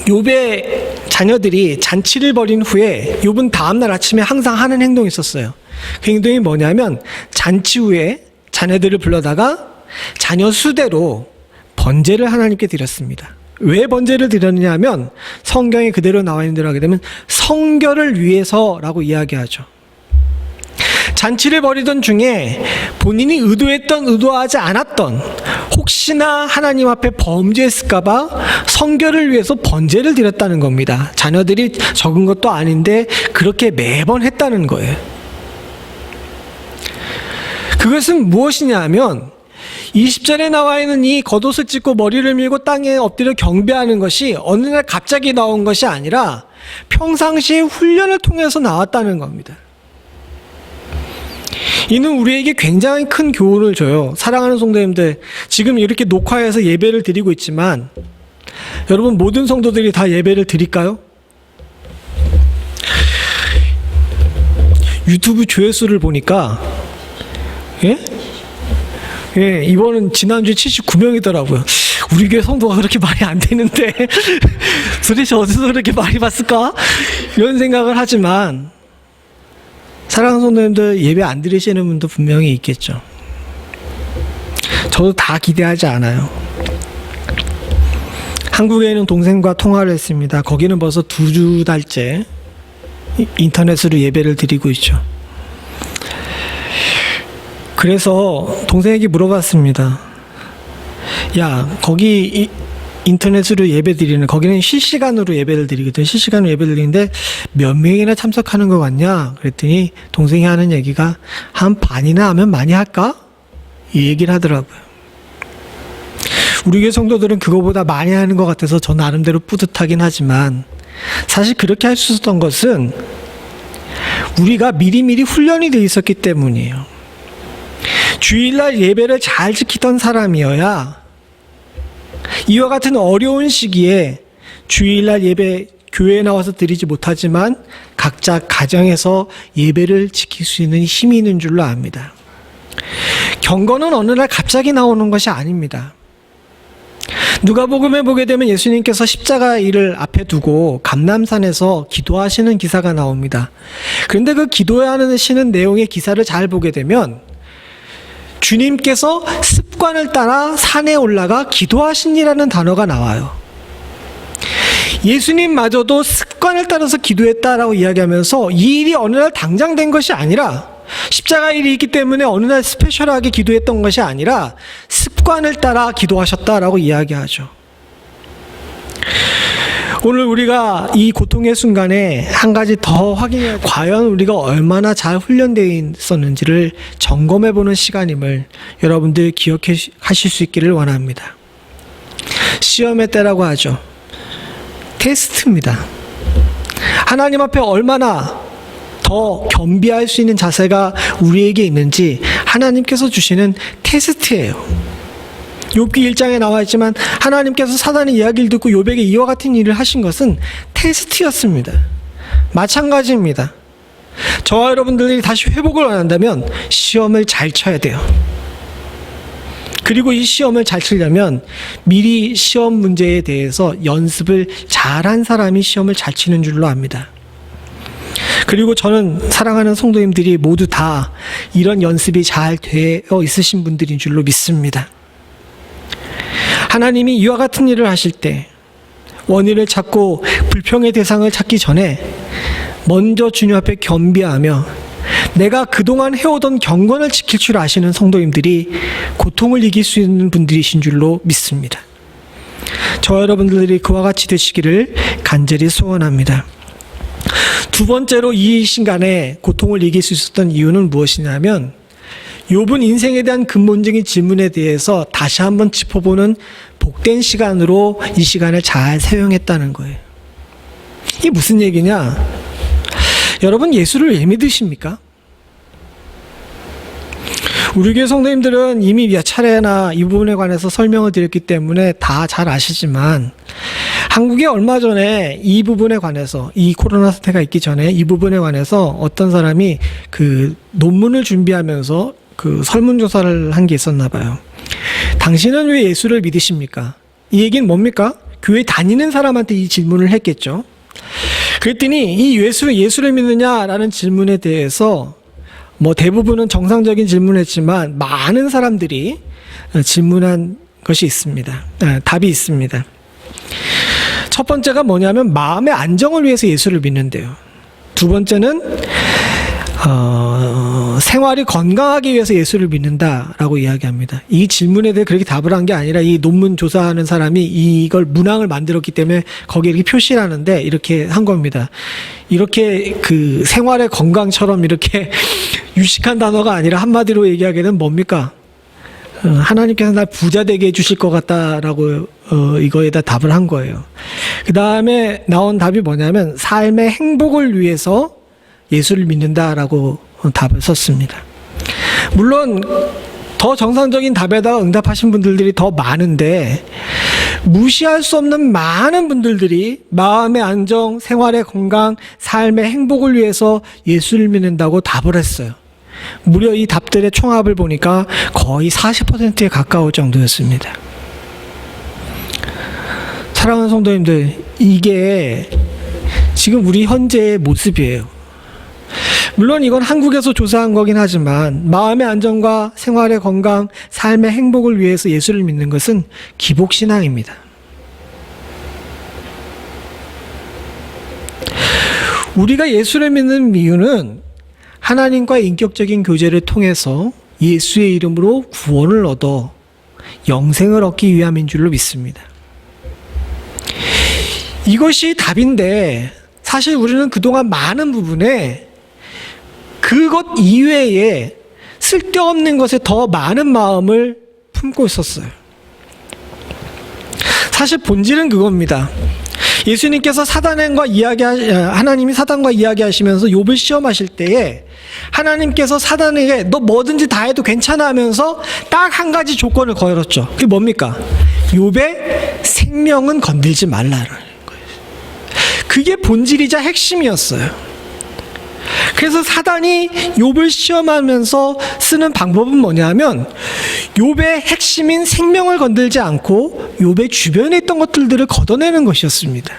욥의 자녀들이 잔치를 벌인 후에 욥은 다음날 아침에 항상 하는 행동이 있었어요. 그 행동이 뭐냐면 잔치 후에 자녀들을 불러다가 자녀 수대로 번제를 하나님께 드렸습니다. 왜 번제를 드렸느냐 하면 성경에 그대로 나와 있는 대로 하게 되면 성결을 위해서라고 이야기하죠. 잔치를 벌이던 중에 본인이 의도했던 의도하지 않았던 혹시나 하나님 앞에 범죄했을까봐 성결을 위해서 번제를 드렸다는 겁니다. 자녀들이 적은 것도 아닌데 그렇게 매번 했다는 거예요. 그것은 무엇이냐 하면 20절에 나와 있는 이 겉옷을 찢고 머리를 밀고 땅에 엎드려 경배하는 것이 어느 날 갑자기 나온 것이 아니라 평상시에 훈련을 통해서 나왔다는 겁니다. 이는 우리에게 굉장히 큰 교훈을 줘요. 사랑하는 성도님들, 지금 이렇게 녹화해서 예배를 드리고 있지만 여러분 모든 성도들이 다 예배를 드릴까요? 유튜브 조회수를 보니까 이번은 지난주에 79명이더라고요. 우리 교회 성도가 그렇게 말이 안 되는데 도대체 어디서 그렇게 많이 봤을까? 이런 생각을 하지만 사랑하는 성도님들, 예배 안 드리시는 분도 분명히 있겠죠. 저도 다 기대하지 않아요. 한국에 있는 동생과 통화를 했습니다. 거기는 벌써 2달째 인터넷으로 예배를 드리고 있죠. 그래서 동생에게 물어봤습니다. 야, 거기 인터넷으로 예배 드리는, 거기는 실시간으로 예배를 드리거든. 실시간으로 예배를 드리는데 몇 명이나 참석하는 거 같냐? 그랬더니 동생이 하는 얘기가 한 반이나 하면 많이 할까? 이 얘기를 하더라고요. 우리 교회 성도들은 그거보다 많이 하는 것 같아서 저 나름대로 뿌듯하긴 하지만 사실 그렇게 할 수 있었던 것은 우리가 미리미리 훈련이 돼 있었기 때문이에요. 주일날 예배를 잘 지키던 사람이어야 이와 같은 어려운 시기에 주일날 예배 교회에 나와서 드리지 못하지만 각자 가정에서 예배를 지킬 수 있는 힘이 있는 줄로 압니다. 경건은 어느 날 갑자기 나오는 것이 아닙니다. 누가복음에 보게 되면 예수님께서 십자가 일을 앞에 두고 감람산에서 기도하시는 기사가 나옵니다. 그런데 그 기도하시는 내용의 기사를 잘 보게 되면 주님께서 습관을 따라 산에 올라가 기도하시니라는 단어가 나와요. 예수님마저도 습관을 따라서 기도했다라고 이야기하면서 이 일이 어느 날 당장 된 것이 아니라 십자가 일이 있기 때문에 어느 날 스페셜하게 기도했던 것이 아니라 습관을 따라 기도하셨다라고 이야기하죠. 오늘 우리가 이 고통의 순간에 한 가지 더 확인해야 과연 우리가 얼마나 잘 훈련되어 있었는지를 점검해보는 시간임을 여러분들 기억하실 수 있기를 원합니다. 시험의 때라고 하죠. 테스트입니다. 하나님 앞에 얼마나 더 겸비할 수 있는 자세가 우리에게 있는지 하나님께서 주시는 테스트예요. 욥기 1장에 나와 있지만 하나님께서 사단의 이야기를 듣고 욥에게 이와 같은 일을 하신 것은 테스트였습니다. 마찬가지입니다. 저와 여러분들이 다시 회복을 원한다면 시험을 잘 쳐야 돼요. 그리고 이 시험을 잘 치려면 미리 시험 문제에 대해서 연습을 잘한 사람이 시험을 잘 치는 줄로 압니다. 그리고 저는 사랑하는 성도님들이 모두 다 이런 연습이 잘 되어 있으신 분들인 줄로 믿습니다. 하나님이 이와 같은 일을 하실 때 원인을 찾고 불평의 대상을 찾기 전에 먼저 주님 앞에 겸비하며 내가 그동안 해오던 경건을 지킬 줄 아시는 성도님들이 고통을 이길 수 있는 분들이신 줄로 믿습니다. 저와 여러분들이 그와 같이 되시기를 간절히 소원합니다. 두 번째로 이 시간에 고통을 이길 수 있었던 이유는 무엇이냐면 욥은 인생에 대한 근본적인 질문에 대해서 다시 한번 짚어보는 복된 시간으로 이 시간을 잘 사용했다는 거예요. 이게 무슨 얘기냐? 여러분 예수를 왜 믿으십니까? 우리 교회 성도님들은 이미 몇 차례나 이 부분에 관해서 설명을 드렸기 때문에 다 잘 아시지만 한국에 얼마 전에 이 부분에 관해서, 이 코로나 사태가 있기 전에 이 부분에 관해서 어떤 사람이 그 논문을 준비하면서 그 설문조사를 한 게 있었나 봐요. 당신은 왜 예수를 믿으십니까? 이 얘기는 뭡니까? 교회 다니는 사람한테 이 질문을 했겠죠. 그랬더니 이 예수를 믿느냐라는 질문에 대해서 뭐 대부분은 정상적인 질문을 했지만 많은 사람들이 질문한 것이 있습니다. 답이 있습니다. 첫 번째가 뭐냐면 마음의 안정을 위해서 예수를 믿는데요. 두 번째는 생활이 건강하기 위해서 예수를 믿는다라고 이야기합니다. 이 질문에 대해 그렇게 답을 한 게 아니라 이 논문 조사하는 사람이 이걸 문항을 만들었기 때문에 거기에 이렇게 표시를 하는데 이렇게 한 겁니다. 이렇게 그 생활의 건강처럼 이렇게 유식한 단어가 아니라 한마디로 얘기하게 되면 뭡니까? 하나님께서 날 부자 되게 해주실 것 같다라고 이거에다 답을 한 거예요. 그 다음에 나온 답이 뭐냐면 삶의 행복을 위해서 예수를 믿는다라고 답을 썼습니다. 물론 더 정상적인 답에다가 응답하신 분들이 더 많은데 무시할 수 없는 많은 분들이 마음의 안정, 생활의 건강, 삶의 행복을 위해서 예수를 믿는다고 답을 했어요. 무려 이 답들의 총합을 보니까 거의 40%에 가까울 정도였습니다. 사랑하는 성도님들, 이게 지금 우리 현재의 모습이에요. 물론 이건 한국에서 조사한 거긴 하지만 마음의 안정과 생활의 건강, 삶의 행복을 위해서 예수를 믿는 것은 기복신앙입니다. 우리가 예수를 믿는 이유는 하나님과 인격적인 교제를 통해서 예수의 이름으로 구원을 얻어 영생을 얻기 위함인 줄로 믿습니다. 이것이 답인데 사실 우리는 그동안 많은 부분에 그것 이외에 쓸데없는 것에 더 많은 마음을 품고 있었어요. 사실 본질은 그겁니다. 예수님께서 하나님이 사단과 이야기하시면서 욥을 시험하실 때에 하나님께서 사단에게 너 뭐든지 다 해도 괜찮아 하면서 딱 한 가지 조건을 걸었죠. 그게 뭡니까? 욥의 생명은 건들지 말라는 거예요. 그게 본질이자 핵심이었어요. 그래서 사단이 욥을 시험하면서 쓰는 방법은 뭐냐면 욥의 핵심인 생명을 건들지 않고 욥의 주변에 있던 것들을 걷어내는 것이었습니다.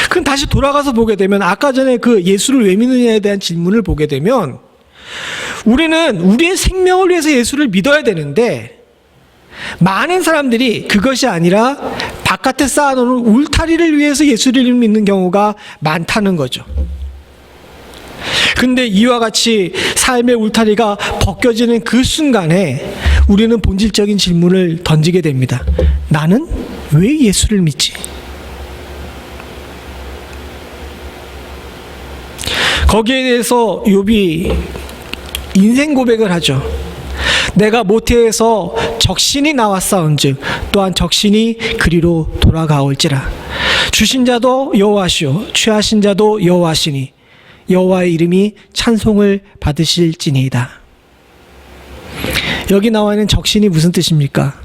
그럼 다시 돌아가서 보게 되면 아까 전에 그 예수를 왜 믿느냐에 대한 질문을 보게 되면 우리는 우리의 생명을 위해서 예수를 믿어야 되는데 많은 사람들이 그것이 아니라 바깥에 쌓아놓은 울타리를 위해서 예수를 믿는 경우가 많다는 거죠. 근데 이와 같이 삶의 울타리가 벗겨지는 그 순간에 우리는 본질적인 질문을 던지게 됩니다. 나는 왜 예수를 믿지? 거기에 대해서 욥이 인생 고백을 하죠. 내가 모태에서 적신이 나왔사온즉 또한 적신이 그리로 돌아가올지라. 주신 자도 여호와시오 취하신 자도 여호와시니 여호와의 이름이 찬송을 받으실지니이다. 여기 나와 있는 적신이 무슨 뜻입니까?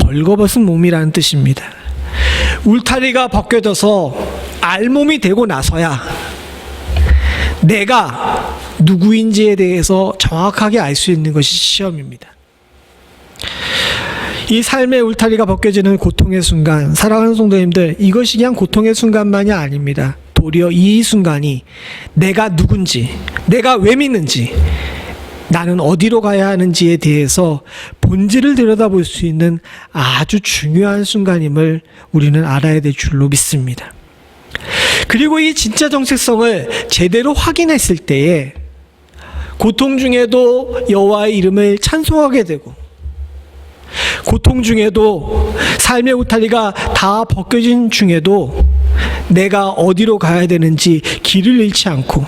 벌거벗은 몸이라는 뜻입니다. 울타리가 벗겨져서 알몸이 되고 나서야 내가 누구인지에 대해서 정확하게 알 수 있는 것이 시험입니다. 이 삶의 울타리가 벗겨지는 고통의 순간, 사랑하는 성도님들, 이것이 그냥 고통의 순간만이 아닙니다. 도리어 이 순간이 내가 누군지, 내가 왜 믿는지, 나는 어디로 가야 하는지에 대해서 본질을 들여다볼 수 있는 아주 중요한 순간임을 우리는 알아야 될 줄로 믿습니다. 그리고 이 진짜 정체성을 제대로 확인했을 때에 고통 중에도 여호와의 이름을 찬송하게 되고 고통 중에도 삶의 울타리가 다 벗겨진 중에도 내가 어디로 가야 되는지 길을 잃지 않고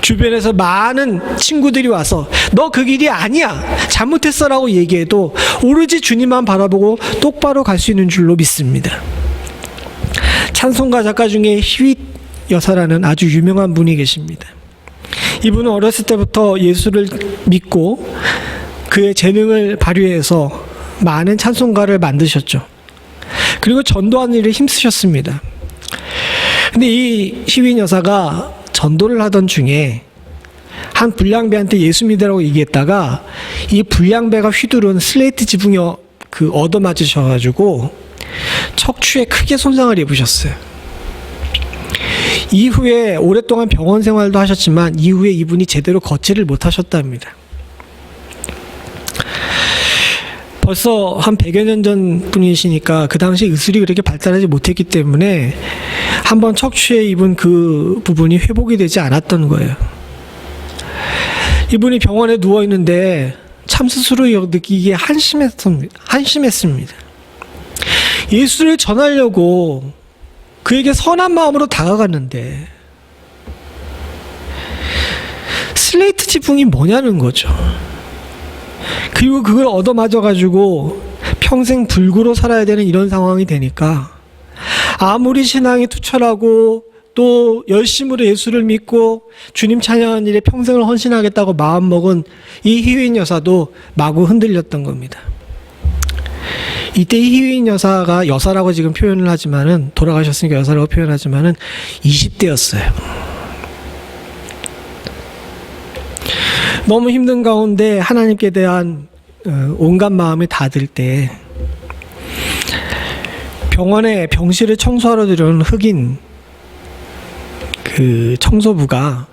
주변에서 많은 친구들이 와서 너 그 길이 아니야 잘못했어 라고 얘기해도 오로지 주님만 바라보고 똑바로 갈 수 있는 줄로 믿습니다. 찬송가 작가 중에 히윗 여사라는 아주 유명한 분이 계십니다. 이분은 어렸을 때부터 예수를 믿고 그의 재능을 발휘해서 많은 찬송가를 만드셨죠. 그리고 전도하는 일에 힘쓰셨습니다. 근데 이 희윈 여사가 전도를 하던 중에 한 불량배한테 예수 믿으라고 얘기했다가 이 불량배가 휘두른 슬레이트 지붕에 얻어맞으셔가지고 척추에 크게 손상을 입으셨어요. 이후에 오랫동안 병원 생활도 하셨지만 이후에 이분이 제대로 걷지를 못하셨답니다. 벌써 한 100여 년 전 분이시니까 그 당시 의술이 그렇게 발달하지 못했기 때문에 한번 척추에 입은 그 부분이 회복이 되지 않았던 거예요. 이분이 병원에 누워 있는데 참 스스로 느끼기에 한심했습니다. 예수를 전하려고 그에게 선한 마음으로 다가갔는데 슬레이트 지붕이 뭐냐는 거죠. 그리고 그걸 얻어맞아가지고 평생 불구로 살아야 되는 이런 상황이 되니까 아무리 신앙이 투철하고 또 열심으로 예수를 믿고 주님 찬양하는 일에 평생을 헌신하겠다고 마음먹은 이 희윈 여사도 마구 흔들렸던 겁니다. 이때 이 희윈 여사가 여사라고 지금 표현을 하지만은 돌아가셨으니까 여사라고 표현하지만은 20대였어요. 너무 힘든 가운데 하나님께 대한 온갖 마음이 닿을 때 병원에 병실을 청소하러 들여온 흑인 그 청소부가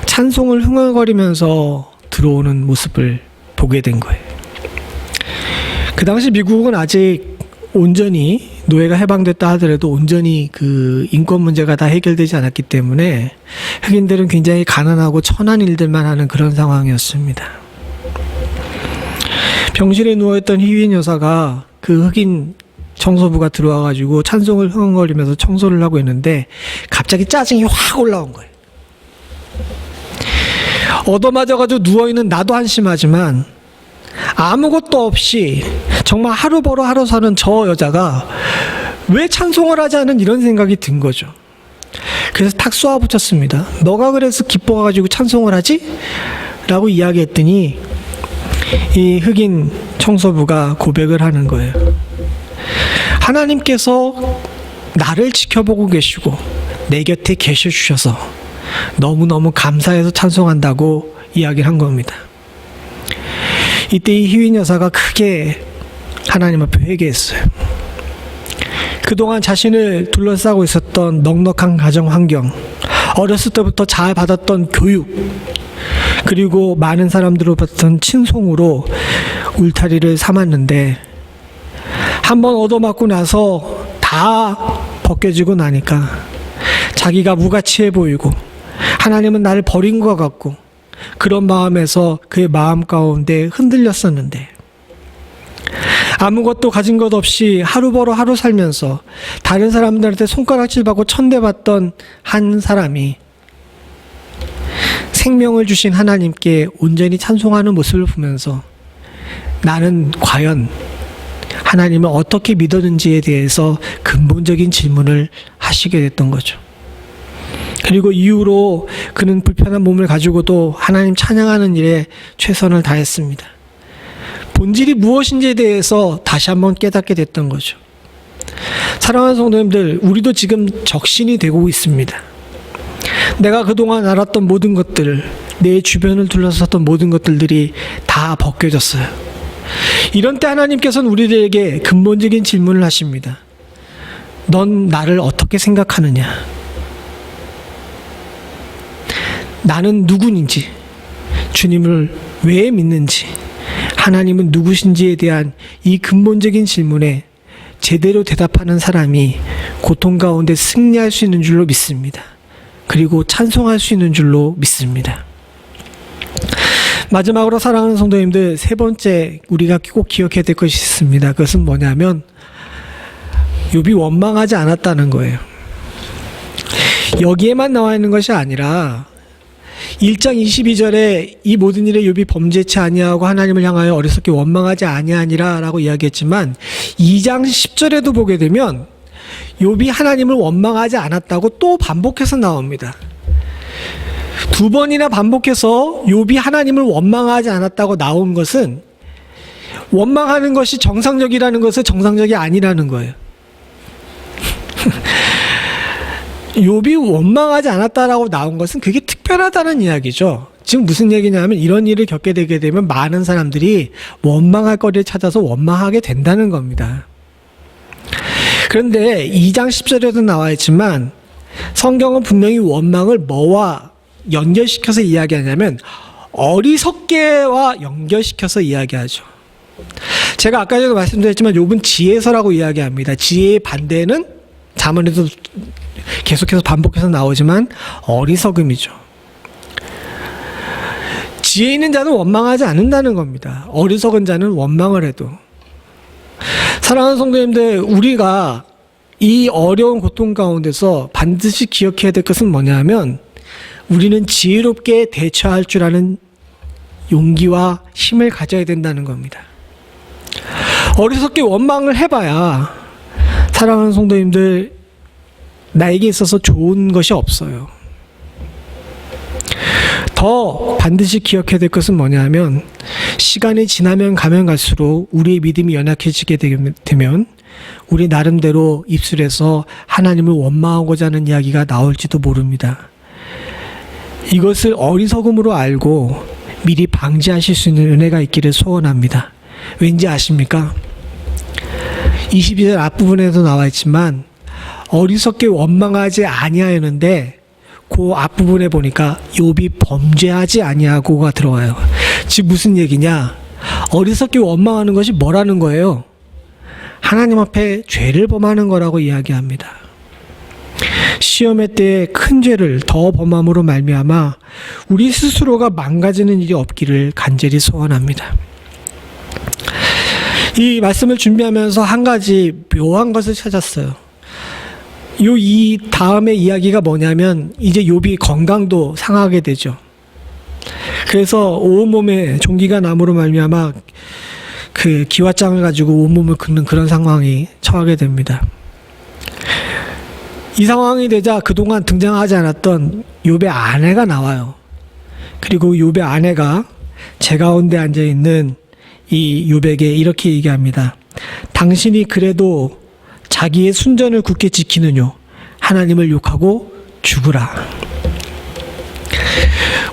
찬송을 흥얼거리면서 들어오는 모습을 보게 된 거예요. 그 당시 미국은 아직 온전히 노예가 해방됐다 하더라도 온전히 그 인권 문제가 다 해결되지 않았기 때문에 흑인들은 굉장히 가난하고 천한 일들만 하는 그런 상황이었습니다. 병실에 누워있던 희윈 여사가 그 흑인 청소부가 들어와가지고 찬송을 흥얼거리면서 청소를 하고 있는데 갑자기 짜증이 확 올라온 거예요. 얻어맞아가지고 누워있는 나도 한심하지만 아무것도 없이 정말 하루 벌어 하루 사는 저 여자가 왜 찬송을 하지 않은 이런 생각이 든 거죠. 그래서 탁 쏘아붙였습니다. 너가 그래서 기뻐가지고 찬송을 하지? 라고 이야기했더니 이 흑인 청소부가 고백을 하는 거예요. 하나님께서 나를 지켜보고 계시고 내 곁에 계셔주셔서 너무너무 감사해서 찬송한다고 이야기를 한 겁니다. 이때 이 희윈 여사가 크게 하나님 앞에 회개했어요. 그동안 자신을 둘러싸고 있었던 넉넉한 가정 환경, 어렸을 때부터 잘 받았던 교육, 그리고 많은 사람들로부터 칭송으로 울타리를 삼았는데 한번 얻어맞고 나서 다 벗겨지고 나니까 자기가 무가치해 보이고 하나님은 나를 버린 것 같고 그런 마음에서 그의 마음 가운데 흔들렸었는데 아무것도 가진 것 없이 하루 벌어 하루 살면서 다른 사람들한테 손가락질 받고 천대받던 한 사람이 생명을 주신 하나님께 온전히 찬송하는 모습을 보면서 나는 과연 하나님을 어떻게 믿었는지에 대해서 근본적인 질문을 하시게 됐던 거죠. 그리고 이후로 그는 불편한 몸을 가지고도 하나님 찬양하는 일에 최선을 다했습니다. 본질이 무엇인지에 대해서 다시 한번 깨닫게 됐던 거죠. 사랑하는 성도님들, 우리도 지금 적신이 되고 있습니다. 내가 그동안 알았던 모든 것들, 내 주변을 둘러쌌던 모든 것들이 다 벗겨졌어요. 이런 때 하나님께서는 우리들에게 근본적인 질문을 하십니다. 넌 나를 어떻게 생각하느냐? 나는 누구인지, 주님을 왜 믿는지, 하나님은 누구신지에 대한 이 근본적인 질문에 제대로 대답하는 사람이 고통 가운데 승리할 수 있는 줄로 믿습니다. 그리고 찬송할 수 있는 줄로 믿습니다. 마지막으로 사랑하는 성도님들, 세 번째 우리가 꼭 기억해야 될 것이 있습니다. 그것은 뭐냐면 욥이 원망하지 않았다는 거예요. 여기에만 나와 있는 것이 아니라 1장 22절에 이 모든 일에 욥이 범죄치 아니하고 하나님을 향하여 어리석게 원망하지 아니하니라 라고 이야기했지만 2장 10절에도 보게 되면 욥이 하나님을 원망하지 않았다고 또 반복해서 나옵니다. 두 번이나 반복해서 욥이 하나님을 원망하지 않았다고 나온 것은 원망하는 것이 정상적이라는 것은 정상적이 아니라는 거예요. 욥이 원망하지 않았다라고 나온 것은 그게 특별하다는 이야기죠. 지금 무슨 얘기냐면 이런 일을 겪게 되게 되면 많은 사람들이 원망할 거리를 찾아서 원망하게 된다는 겁니다. 그런데 2장 10절에도 나와 있지만 성경은 분명히 원망을 뭐와 연결시켜서 이야기하냐면 어리석게와 연결시켜서 이야기하죠. 제가 아까 전에 말씀드렸지만 욥은 지혜서라고 이야기합니다. 지혜의 반대는 잠언에도 계속해서 반복해서 나오지만 어리석음이죠. 지혜 있는 자는 원망하지 않는다는 겁니다. 어리석은 자는 원망을 해도. 사랑하는 성도님들, 우리가 이 어려운 고통 가운데서 반드시 기억해야 될 것은 뭐냐면 우리는 지혜롭게 대처할 줄 아는 용기와 힘을 가져야 된다는 겁니다. 어리석게 원망을 해봐야 사랑하는 성도님들, 나에게 있어서 좋은 것이 없어요. 더 반드시 기억해야 될 것은 뭐냐면 시간이 지나면 가면 갈수록 우리의 믿음이 연약해지게 되면 우리 나름대로 입술에서 하나님을 원망하고자 하는 이야기가 나올지도 모릅니다. 이것을 어리석음으로 알고 미리 방지하실 수 있는 은혜가 있기를 소원합니다. 왠지 아십니까? 22절 앞부분에도 나와 있지만 어리석게 원망하지 아니하였는데 그 앞부분에 보니까 욥이 범죄하지 아니하고가 들어와요. 즉 무슨 얘기냐? 어리석게 원망하는 것이 뭐라는 거예요? 하나님 앞에 죄를 범하는 거라고 이야기합니다. 시험의 때에 큰 죄를 더 범함으로 말미암아 우리 스스로가 망가지는 일이 없기를 간절히 소원합니다. 이 말씀을 준비하면서 한 가지 묘한 것을 찾았어요. 이 다음의 이야기가 뭐냐면 이제 욥이 건강도 상하게 되죠. 그래서 온몸에 종기가 남으로 말미암아 그 기왓장을 가지고 온몸을 긁는 그런 상황이 처하게 됩니다. 이 상황이 되자 그동안 등장하지 않았던 욥의 아내가 나와요. 그리고 욥의 아내가 제 가운데 앉아있는 이 욥에게 이렇게 얘기합니다. 당신이 그래도 자기의 순전을 굳게 지키느뇨 하나님을 욕하고 죽으라.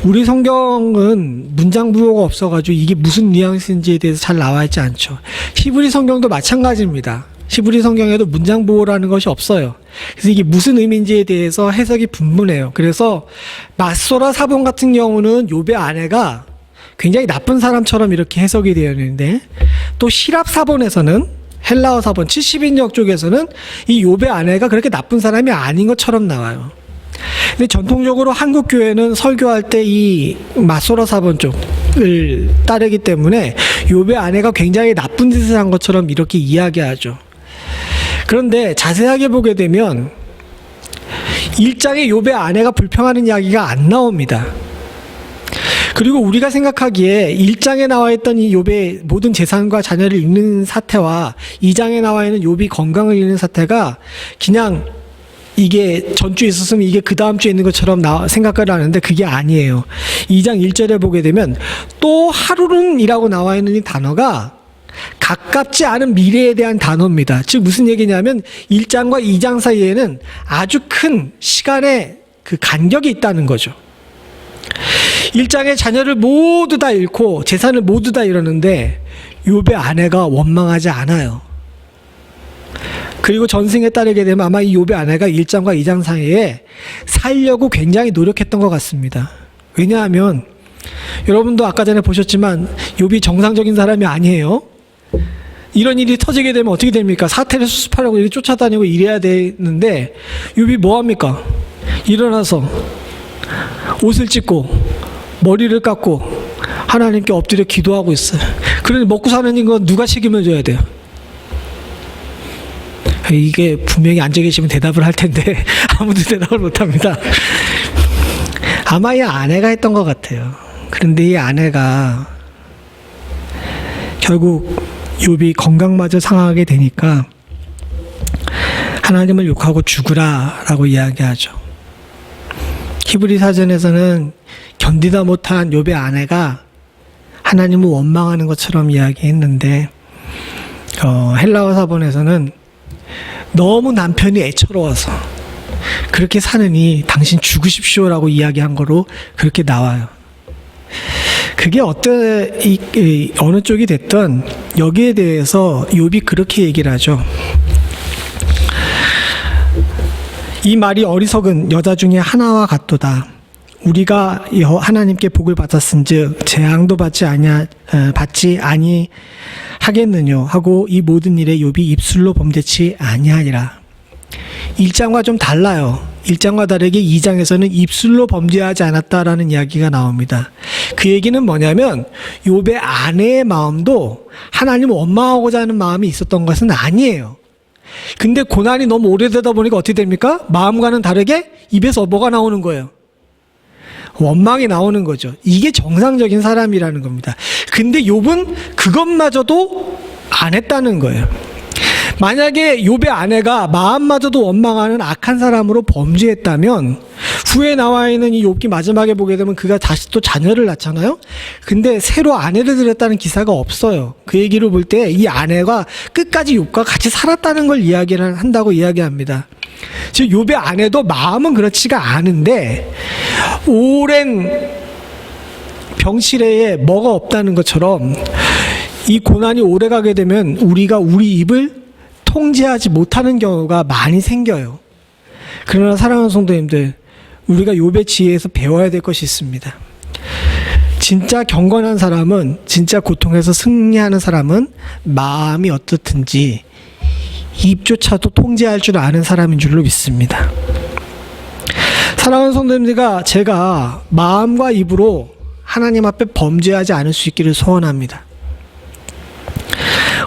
우리 성경은 문장부호가 없어가지고 이게 무슨 뉘앙스인지에 대해서 잘 나와 있지 않죠. 히브리 성경도 마찬가지입니다. 히브리 성경에도 문장부호라는 것이 없어요. 그래서 이게 무슨 의미인지에 대해서 해석이 분분해요. 그래서 맞소라 사본 같은 경우는 욥의 아내가 굉장히 나쁜 사람처럼 이렇게 해석이 되어 있는데 또 시랍 사본에서는 헬라어 사본 70인역 쪽에서는 이 욥의 아내가 그렇게 나쁜 사람이 아닌 것처럼 나와요. 근데 전통적으로 한국 교회는 설교할 때 이 마소라 사본 쪽을 따르기 때문에 욥의 아내가 굉장히 나쁜 짓을 한 것처럼 이렇게 이야기하죠. 그런데 자세하게 보게 되면 1장에 욥의 아내가 불평하는 이야기가 안 나옵니다. 그리고 우리가 생각하기에 1장에 나와 있던 이 욥의 모든 재산과 자녀를 잃는 사태와 2장에 나와 있는 욥이 건강을 잃는 사태가 그냥 이게 전주에 있었으면 이게 그 다음 주에 있는 것처럼 생각을 하는데 그게 아니에요. 2장 1절에 보게 되면 또 하루는 이라고 나와 있는 이 단어가 가깝지 않은 미래에 대한 단어입니다. 즉 무슨 얘기냐면 1장과 2장 사이에는 아주 큰 시간의 그 간격이 있다는 거죠. 1장에 자녀를 모두 다 잃고 재산을 모두 다 잃었는데 욥의 아내가 원망하지 않아요. 그리고 전승에 따르게 되면 아마 이 욥의 아내가 1장과 2장 사이에 살려고 굉장히 노력했던 것 같습니다. 왜냐하면 여러분도 아까 전에 보셨지만 욥이 정상적인 사람이 아니에요. 이런 일이 터지게 되면 어떻게 됩니까? 사태를 수습하려고 이렇게 쫓아다니고 이래야 되는데 욥이 뭐합니까? 일어나서 옷을 찢고 머리를 깎고 하나님께 엎드려 기도하고 있어요. 그러니 먹고 사는 건 누가 책임을 져야 돼요? 이게 분명히 앉아 계시면 대답을 할 텐데 아무도 대답을 못합니다. 아마 이 아내가 했던 것 같아요. 그런데 이 아내가 결국 욥이 건강마저 상하게 되니까 하나님을 욕하고 죽으라 라고 이야기하죠. 히브리 사전에서는 견디다 못한 욥의 아내가 하나님을 원망하는 것처럼 이야기했는데 헬라어 사본에서는 너무 남편이 애처로워서 그렇게 사느니 당신 죽으십시오라고 이야기한 거로 그렇게 나와요. 그게 어느 쪽이 됐든 여기에 대해서 욥이 그렇게 얘기를 하죠. 이 말이 어리석은 여자 중에 하나와 같도다. 우리가 하나님께 복을 받았은즉 재앙도 받지 아니하겠느뇨 하고 이 모든 일에 욥이 입술로 범죄치 아니하니라. 1장과 좀 달라요. 1장과 다르게 2장에서는 입술로 범죄하지 않았다라는 이야기가 나옵니다. 그 얘기는 뭐냐면 욥의 아내의 마음도 하나님을 원망하고자 하는 마음이 있었던 것은 아니에요. 근데 고난이 너무 오래되다 보니까 어떻게 됩니까? 마음과는 다르게 입에서 뭐가 나오는 거예요? 원망이 나오는 거죠. 이게 정상적인 사람이라는 겁니다. 근데 욥은 그것마저도 안 했다는 거예요. 만약에 욥의 아내가 마음마저도 원망하는 악한 사람으로 범죄했다면 후에 나와 있는 이 욥기 마지막에 보게 되면 그가 다시 또 자녀를 낳잖아요. 근데 새로 아내를 들였다는 기사가 없어요. 그 얘기를 볼 때 이 아내가 끝까지 욥과 같이 살았다는 걸 이야기를 한다고 이야기합니다. 즉 욥의 아내도 마음은 그렇지가 않은데 오랜 병치레에 뭐가 없다는 것처럼 이 고난이 오래가게 되면 우리가 우리 입을 통제하지 못하는 경우가 많이 생겨요. 그러나 사랑하는 성도님들, 우리가 욥의 지혜에서 배워야 될 것이 있습니다. 진짜 경건한 사람은, 진짜 고통에서 승리하는 사람은 마음이 어떻든지 입조차도 통제할 줄 아는 사람인 줄로 믿습니다. 사랑하는 성도님들과 제가 마음과 입으로 하나님 앞에 범죄하지 않을 수 있기를 소원합니다.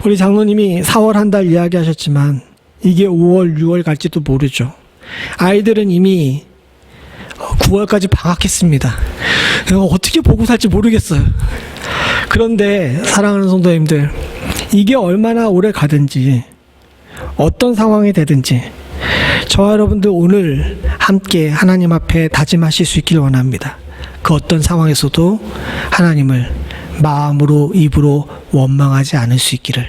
우리 장로님이 4월 한 달 이야기하셨지만 이게 5월, 6월 갈지도 모르죠. 아이들은 이미 9월까지 방학했습니다. 어떻게 보고 살지 모르겠어요. 그런데 사랑하는 성도님들, 이게 얼마나 오래 가든지 어떤 상황이 되든지 저와 여러분들 오늘 함께 하나님 앞에 다짐하실 수 있기를 원합니다. 그 어떤 상황에서도 하나님을 마음으로 입으로 원망하지 않을 수 있기를.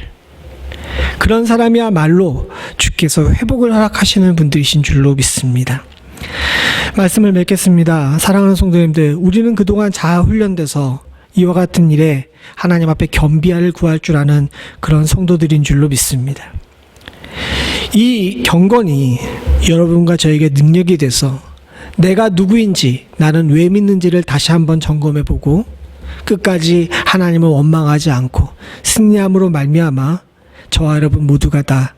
그런 사람이야말로 주께서 회복을 허락하시는 분들이신 줄로 믿습니다. 말씀을 맺겠습니다. 사랑하는 성도님들, 우리는 그동안 자아 훈련돼서 이와 같은 일에 하나님 앞에 겸비하를 구할 줄 아는 그런 성도들인 줄로 믿습니다. 이 경건이 여러분과 저에게 능력이 돼서 내가 누구인지, 나는 왜 믿는지를 다시 한번 점검해보고 끝까지 하나님을 원망하지 않고 승리함으로 말미암아 저와 여러분 모두가 다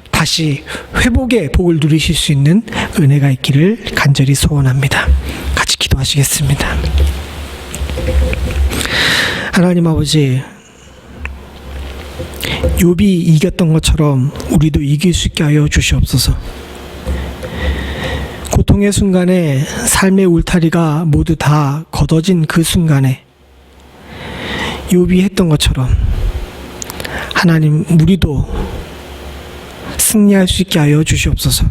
다시 회복의 복을 누리실 수 있는 은혜가 있기를 간절히 소원합니다. 같이 기도하시겠습니다. 하나님 아버지, 욥이 이겼던 것처럼 우리도 이길 수 있게 하여 주시옵소서. 고통의 순간에 삶의 울타리가 모두 다 걷어진 그 순간에 욥이 했던 것처럼 하나님, 우리도 승리할 수 있게 하여 주시옵소서.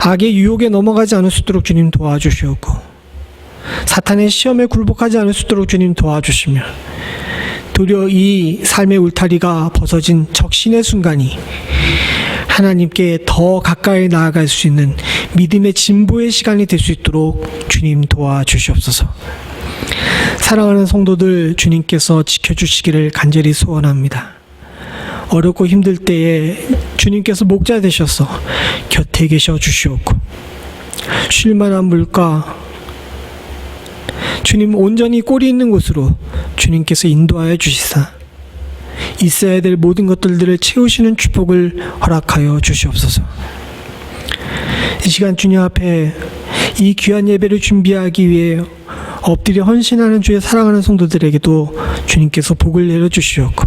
악의 유혹에 넘어가지 않을 수 있도록 주님 도와주시옵고 사탄의 시험에 굴복하지 않을 수 있도록 주님 도와주시며 도리어 이 삶의 울타리가 벗어진 적신의 순간이 하나님께 더 가까이 나아갈 수 있는 믿음의 진보의 시간이 될 수 있도록 주님 도와주시옵소서. 사랑하는 성도들, 주님께서 지켜주시기를 간절히 소원합니다. 어렵고 힘들 때에 주님께서 목자 되셔서 곁에 계셔 주시옵고 쉴만한 물가, 주님 온전히 꼴이 있는 곳으로 주님께서 인도하여 주시사 있어야 될 모든 것들을 채우시는 축복을 허락하여 주시옵소서. 이 시간 주님 앞에 이 귀한 예배를 준비하기 위해 엎드려 헌신하는 주의 사랑하는 성도들에게도 주님께서 복을 내려주시옵고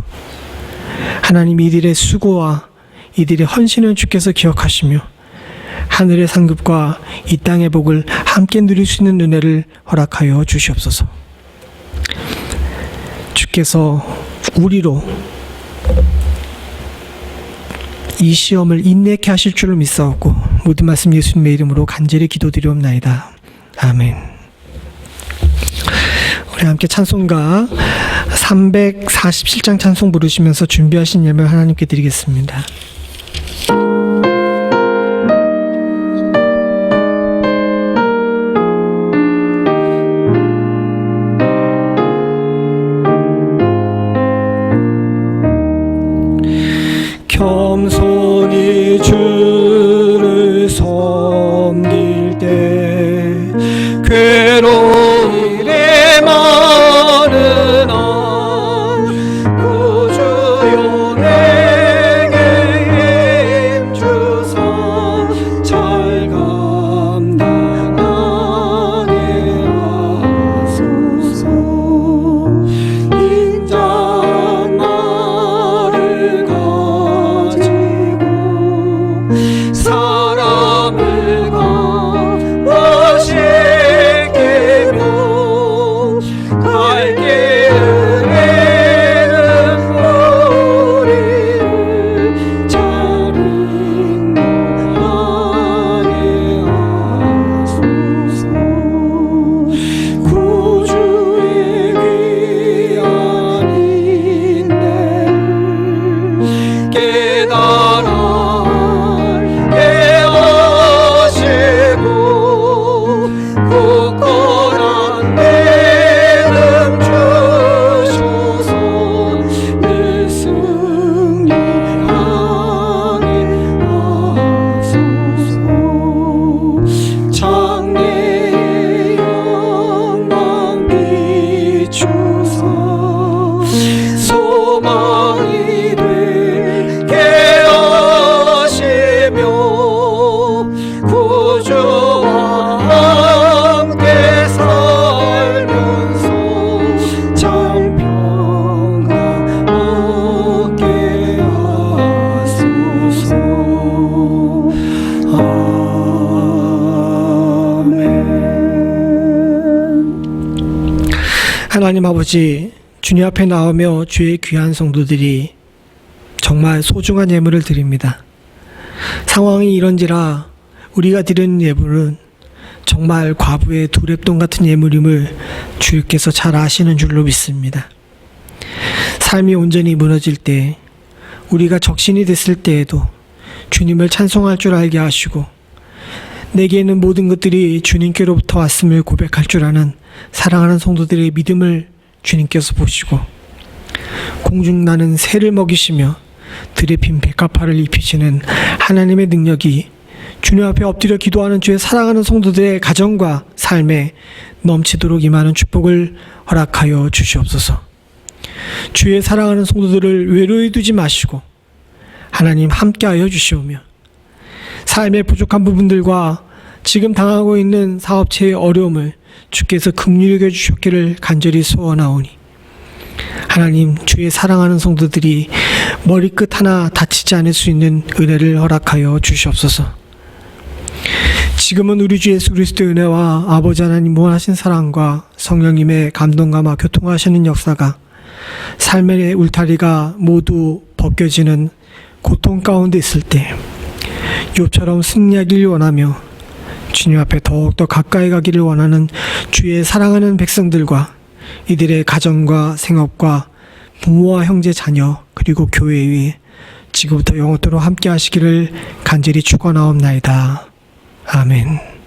하나님, 이들의 수고와 이들의 헌신을 주께서 기억하시며 하늘의 상급과 이 땅의 복을 함께 누릴 수 있는 은혜를 허락하여 주시옵소서. 주께서 우리로 이 시험을 인내케 하실 줄로 믿사옵고 모든 말씀 예수님의 이름으로 간절히 기도드리옵나이다. 아멘. 우리 함께 찬송가 347장 찬송 부르시면서 준비하신 예물 하나님께 드리겠습니다. 겸손히 주를 섬길 때 괴로운 일에 많으나 구주여 내게 힘주사 잘 감당하게 하소서. 인자한 말을 가지고 사람을 강화시키며 갈 길을 잃은 우리를 잘 인도하게 하소서. 구주의 귀한 인내를 깨달아 알게 하시고 굳건한 믿음 주셔서 늘 승리하게 하소서. 장래의 영광 비추사 소망이 되게 하시며 구주와 함께 살면서 참 평강 얻게 하소서. 아멘. 하나님 아버지, 주님 앞에 나오며 주의 귀한 성도들이 정말 소중한 예물을 드립니다. 상황이 이런지라 우리가 드리는 예물은 정말 과부의 두랩돈 같은 예물임을 주께서 잘 아시는 줄로 믿습니다. 삶이 온전히 무너질 때, 우리가 적신이 됐을 때에도 주님을 찬송할 줄 알게 하시고 내게는 모든 것들이 주님께로부터 왔음을 고백할 줄 아는 사랑하는 성도들의 믿음을 주님께서 보시고 공중나는 새를 먹이시며 들에 핀 백합화를 입히시는 하나님의 능력이 주님 앞에 엎드려 기도하는 주의 사랑하는 성도들의 가정과 삶에 넘치도록 임하는 축복을 허락하여 주시옵소서. 주의 사랑하는 성도들을 외로이 두지 마시고 하나님 함께하여 주시오며 삶의 부족한 부분들과 지금 당하고 있는 사업체의 어려움을 주께서 긍휼히 여겨 주셨기를 간절히 소원하오니 하나님, 주의 사랑하는 성도들이 머리끝 하나 다치지 않을 수 있는 은혜를 허락하여 주시옵소서. 지금은 우리 주 예수 그리스도의 은혜와 아버지 하나님 무한하신 사랑과 성령님의 감동감화 교통하시는 역사가 삶의 울타리가 모두 벗겨지는 고통 가운데 있을 때 욥처럼 승리하기를 원하며 주님 앞에 더욱더 가까이 가기를 원하는 주의 사랑하는 백성들과 이들의 가정과 생업과 부모와 형제 자녀 그리고 교회 위에 지금부터 영원토록 함께 하시기를 간절히 축원하옵나이다. 아멘.